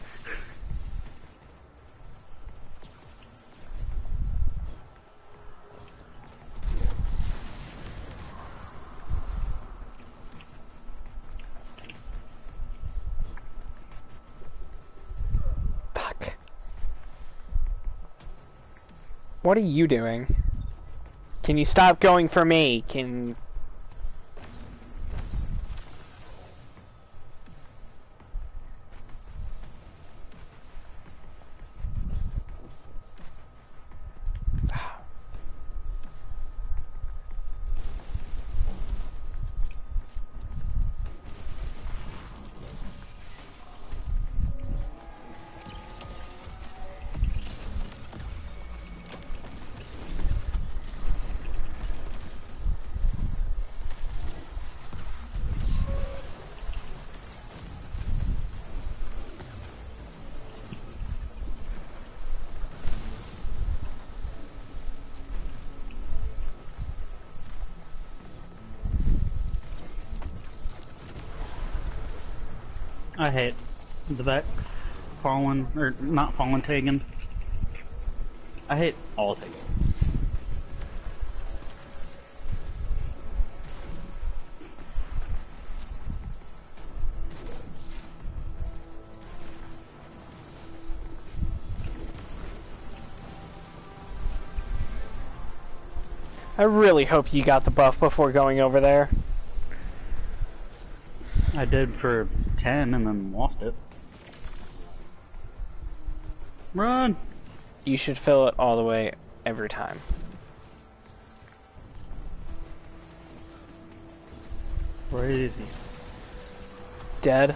Fuck. What are you doing? Can you stop going for me? Can... I hate the Vex. Fallen, or not Fallen Tegan. I hate all Tegan. I really hope you got the buff before going over there. I did for 10 and then lost it. Run! You should fill it all the way every time. Where is he? Dead.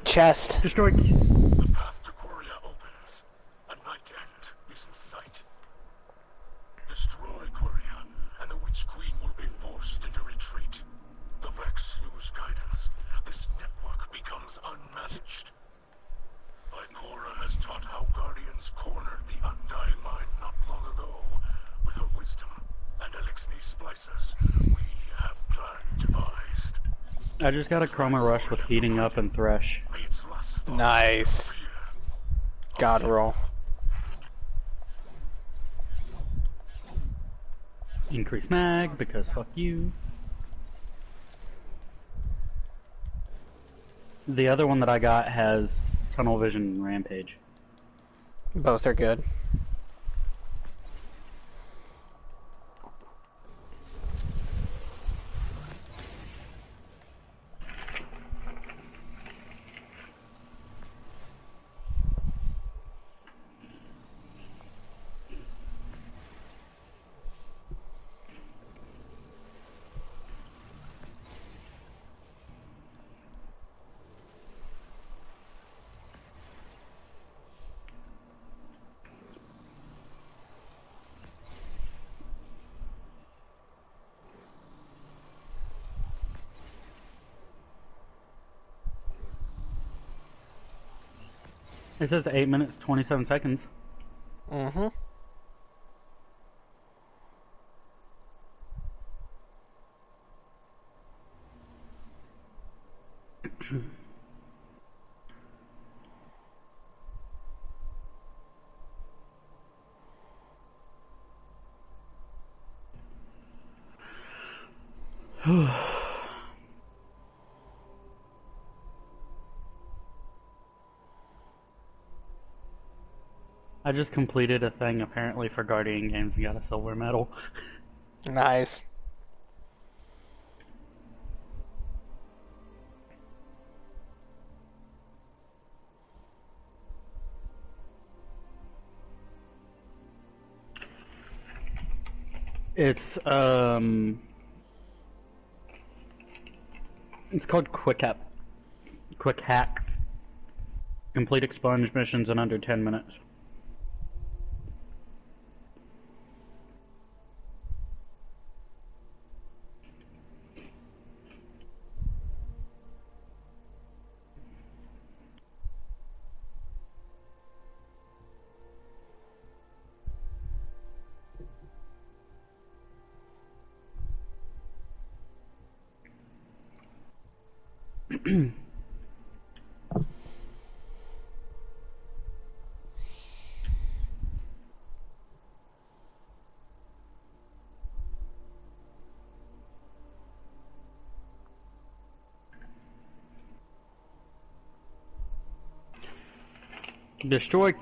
Chest. Destroyed. The path to Qoria opens. A night end is in sight. devices we have planned devised. I just got a Chroma Rush with Heating Up and Thresh. May its last thoughts Nice. be fear. God roll. Increase mag, because fuck you. The other one that I got has Tunnel Vision and Rampage. Both are good. It says 8 minutes, 27 seconds. Mm-hmm. I just completed a thing apparently for Guardian Games and got a silver medal. Nice. It's called Quick Hack. Complete expunge missions in under 10 minutes. Destroy.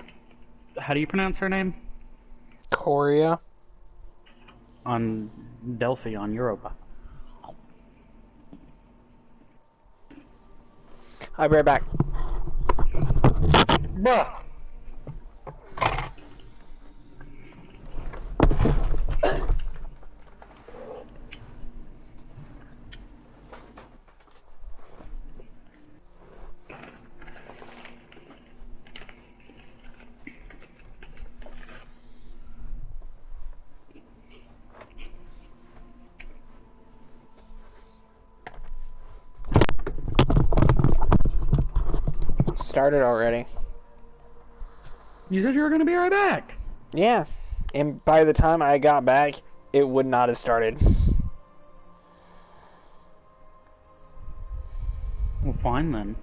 How do you pronounce her name? Korea. On Delphi on Europa. I'll be right back. Bruh. Started already. You said you were gonna be right back. Yeah. And by the time I got back, it would not have started. Well, fine then.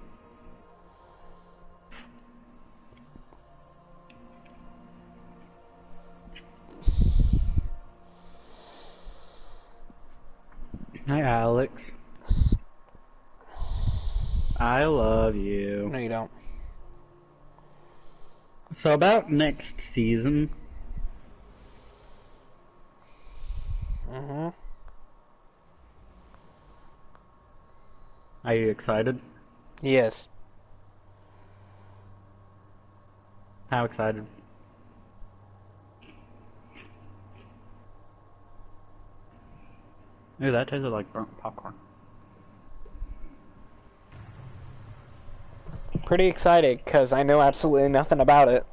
Hi, Alex. I love you. No, you don't. So about next season. Mm-hmm. Are you excited? Yes. How excited? Ooh, that tasted like burnt popcorn. Pretty excited, because I know absolutely nothing about it.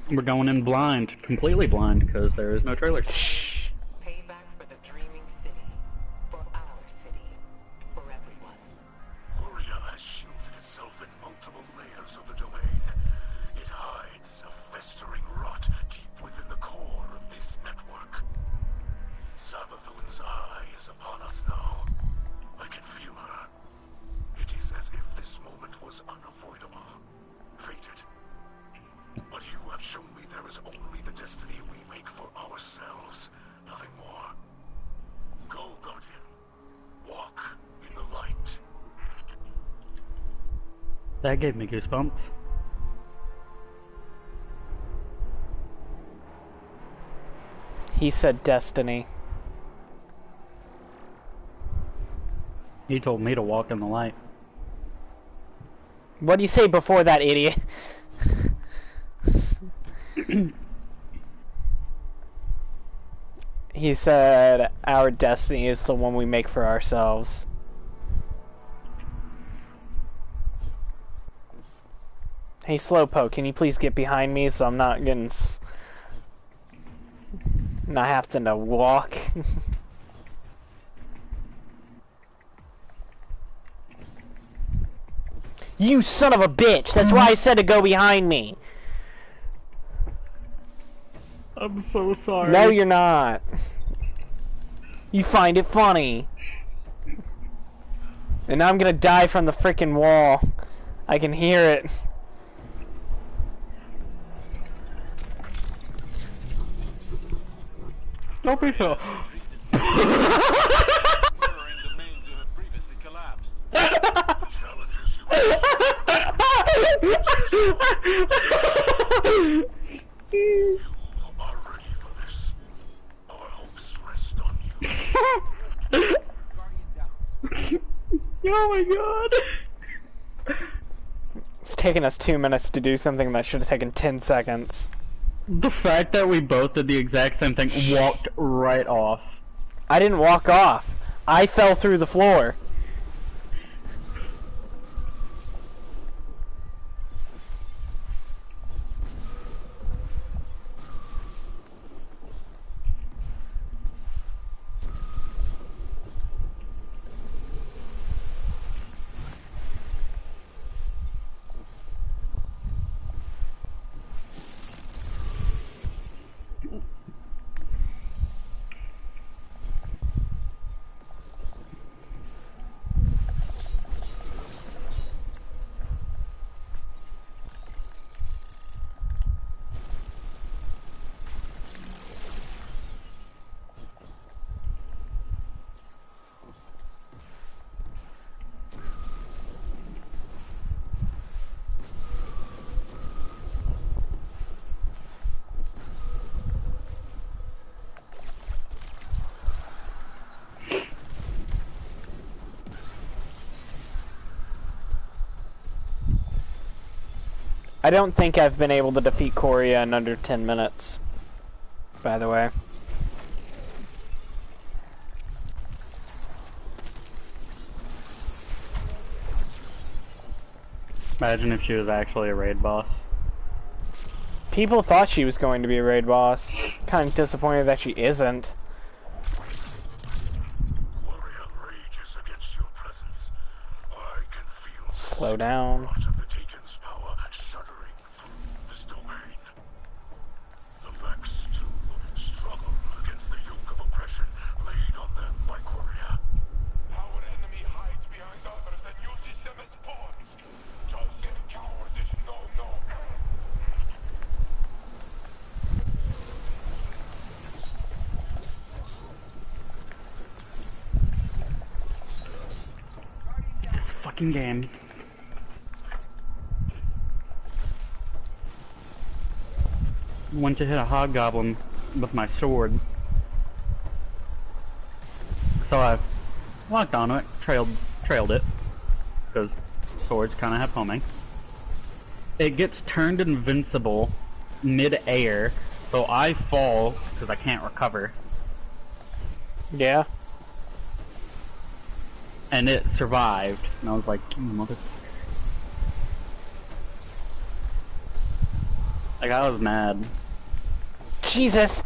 We're going in blind, completely blind, because there is no trailer. Shh. Payback for the dreaming city. For our city. For everyone. Korea has shielded itself in multiple layers of the domain. It hides a festering rot deep within the core of this network. That gave me goosebumps. He said destiny. He told me to walk in the light. What do you say before that, idiot? He said our destiny is the one we make for ourselves. Hey, Slowpoke, can you please get behind me so I'm not getting not having to walk? You son of a bitch! That's why I said to go behind me! I'm so sorry. No, you're not. You find it funny. And now I'm gonna die from the frickin' wall. I can hear it. Don't be so. You are ready for this. Our hopes rest on you. Oh my god. It's taken us 2 minutes to do something that should have taken 10 seconds. The fact that we both did the exact same thing, walked right off. I didn't walk off. I fell through the floor. I don't think I've been able to defeat Korea in under 10 minutes, by the way. Imagine if she was actually a raid boss. People thought she was going to be a raid boss. Kind of disappointed that she isn't. Warrior rages against your presence. I can feel Slow down. part of the Taken's power shuddering through this domain. The Vex, too, struggle against the yoke of oppression laid on them by Korea. Our enemy hides behind others and uses them as pawns. Just their cowardice, no. This fucking game. Went to hit a hobgoblin with my sword. So I walked onto it, trailed it, because swords kind of have homing. It gets turned invincible mid-air, so I fall because I can't recover. Yeah. And it survived, and I was like, you mother... Like, I was mad. Jesus!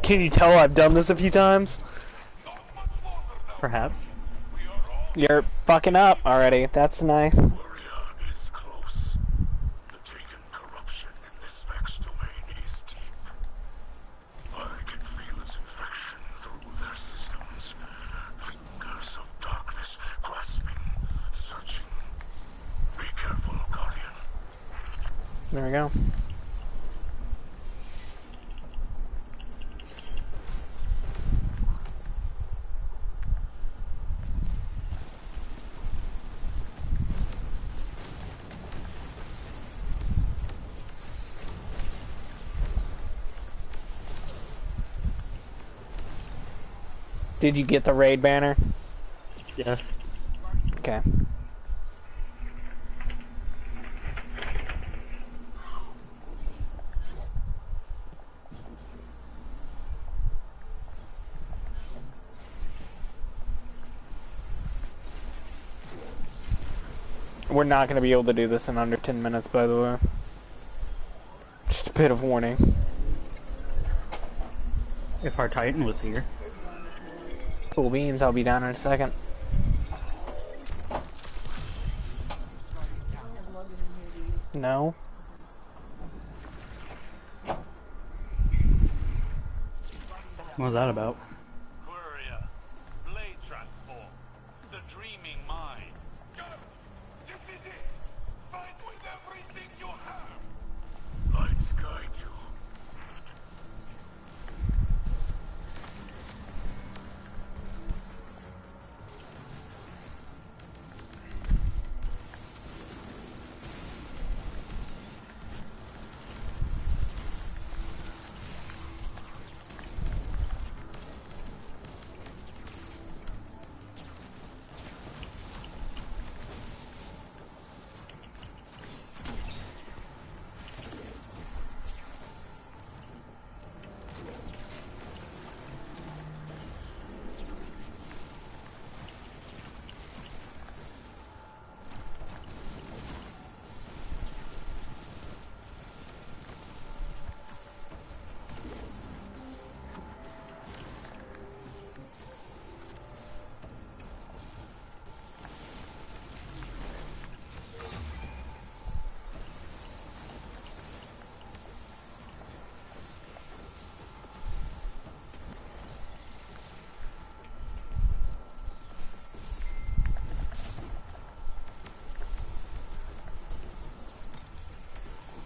Can you tell I've done this a few times? Perhaps. You're fucking up already. That's nice. Warrior is close. There we go. Did you get the raid banner? Yes. Okay. We're not going to be able to do this in under 10 minutes, by the way. Just a bit of warning. If our Titan was here. Cool beans, I'll be down in a second. No? What was that about? Courier, blade transform, the dreaming mind. Go! This is it! Fight with everything you have! Lights guide you.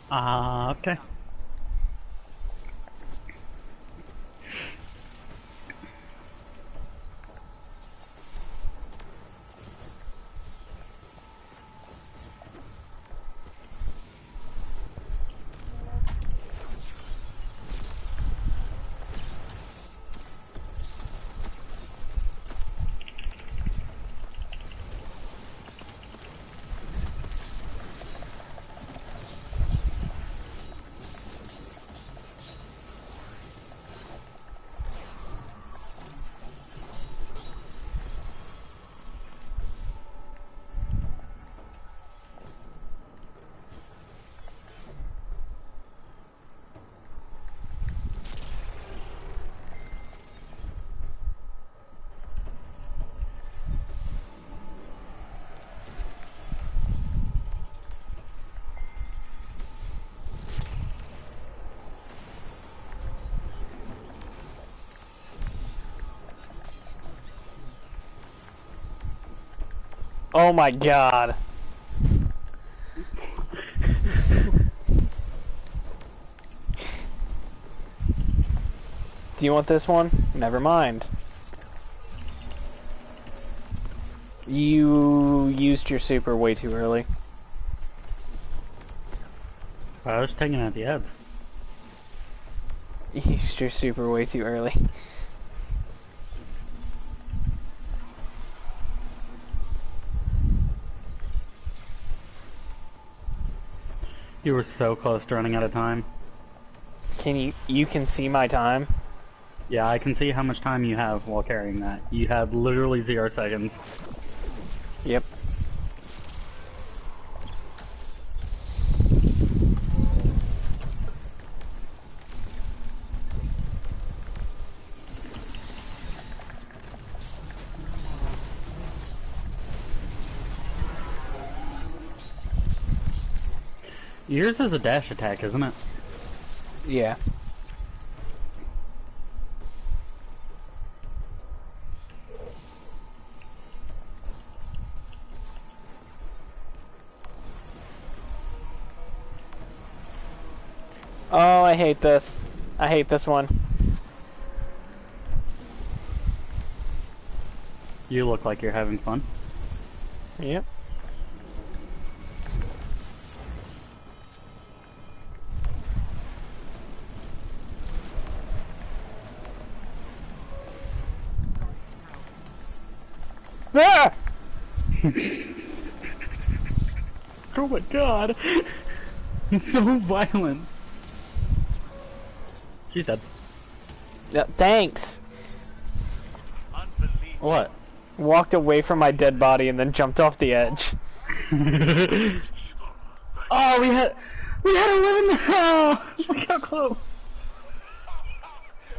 Okay. Oh my god. Do you want this one? Never mind. You used your super way too early. I was taking it at the end. You used your super way too early. You were so close to running out of time. You can see my time? Yeah, I can see how much time you have while carrying that. You have literally 0 seconds. Yep. Yours is a dash attack, isn't it? Yeah. I hate this. I hate this one. You look like you're having fun. Yep. Ah! Oh my god! It's so violent. She's dead. Yeah, thanks. What? Walked away from my dead body and then jumped off the edge. Oh, we had 11 now! Look how close.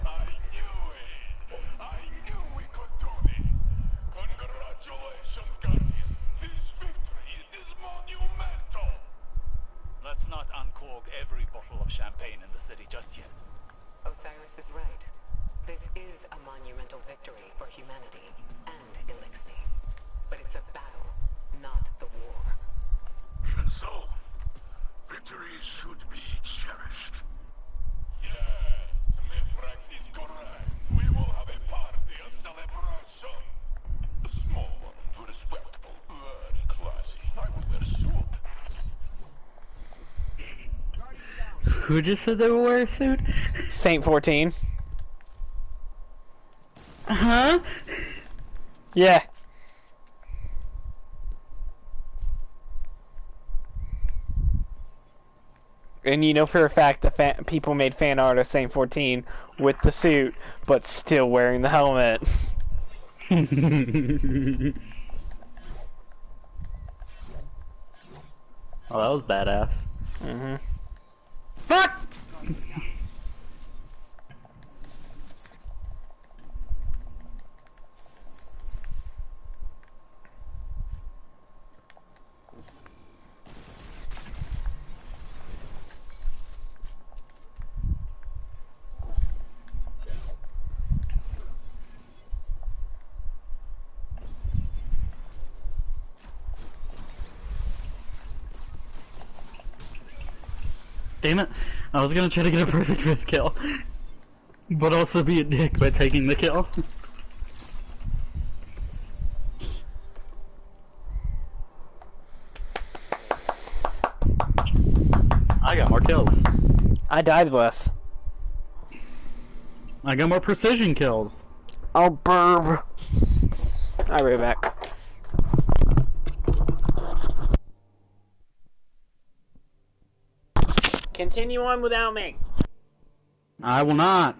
I knew we could do this. Congratulations, Guardian. This victory is monumental. Let's not uncork every bottle of champagne in the city just yet. Osiris is right. This is a monumental victory for humanity and Elixir. But it's a battle, not the war. Even so, victories should be cherished. Yes, Mithrax is correct. We will have a party, a celebration. A small one, respectable, very classy. I will wear a suit. Who just said they would wear a suit? Saint 14. Huh? Yeah. And you know for a fact that people made fan art of Saint 14 with the suit, but still wearing the helmet. Oh, that was badass. Mm-hmm. Fuck! Damn it, I was gonna try to get a perfect fifth kill. But also be a dick by taking the kill. I got more kills. I died less. I got more precision kills. Oh, burb. I'll be right back. Continue on without me. I will not.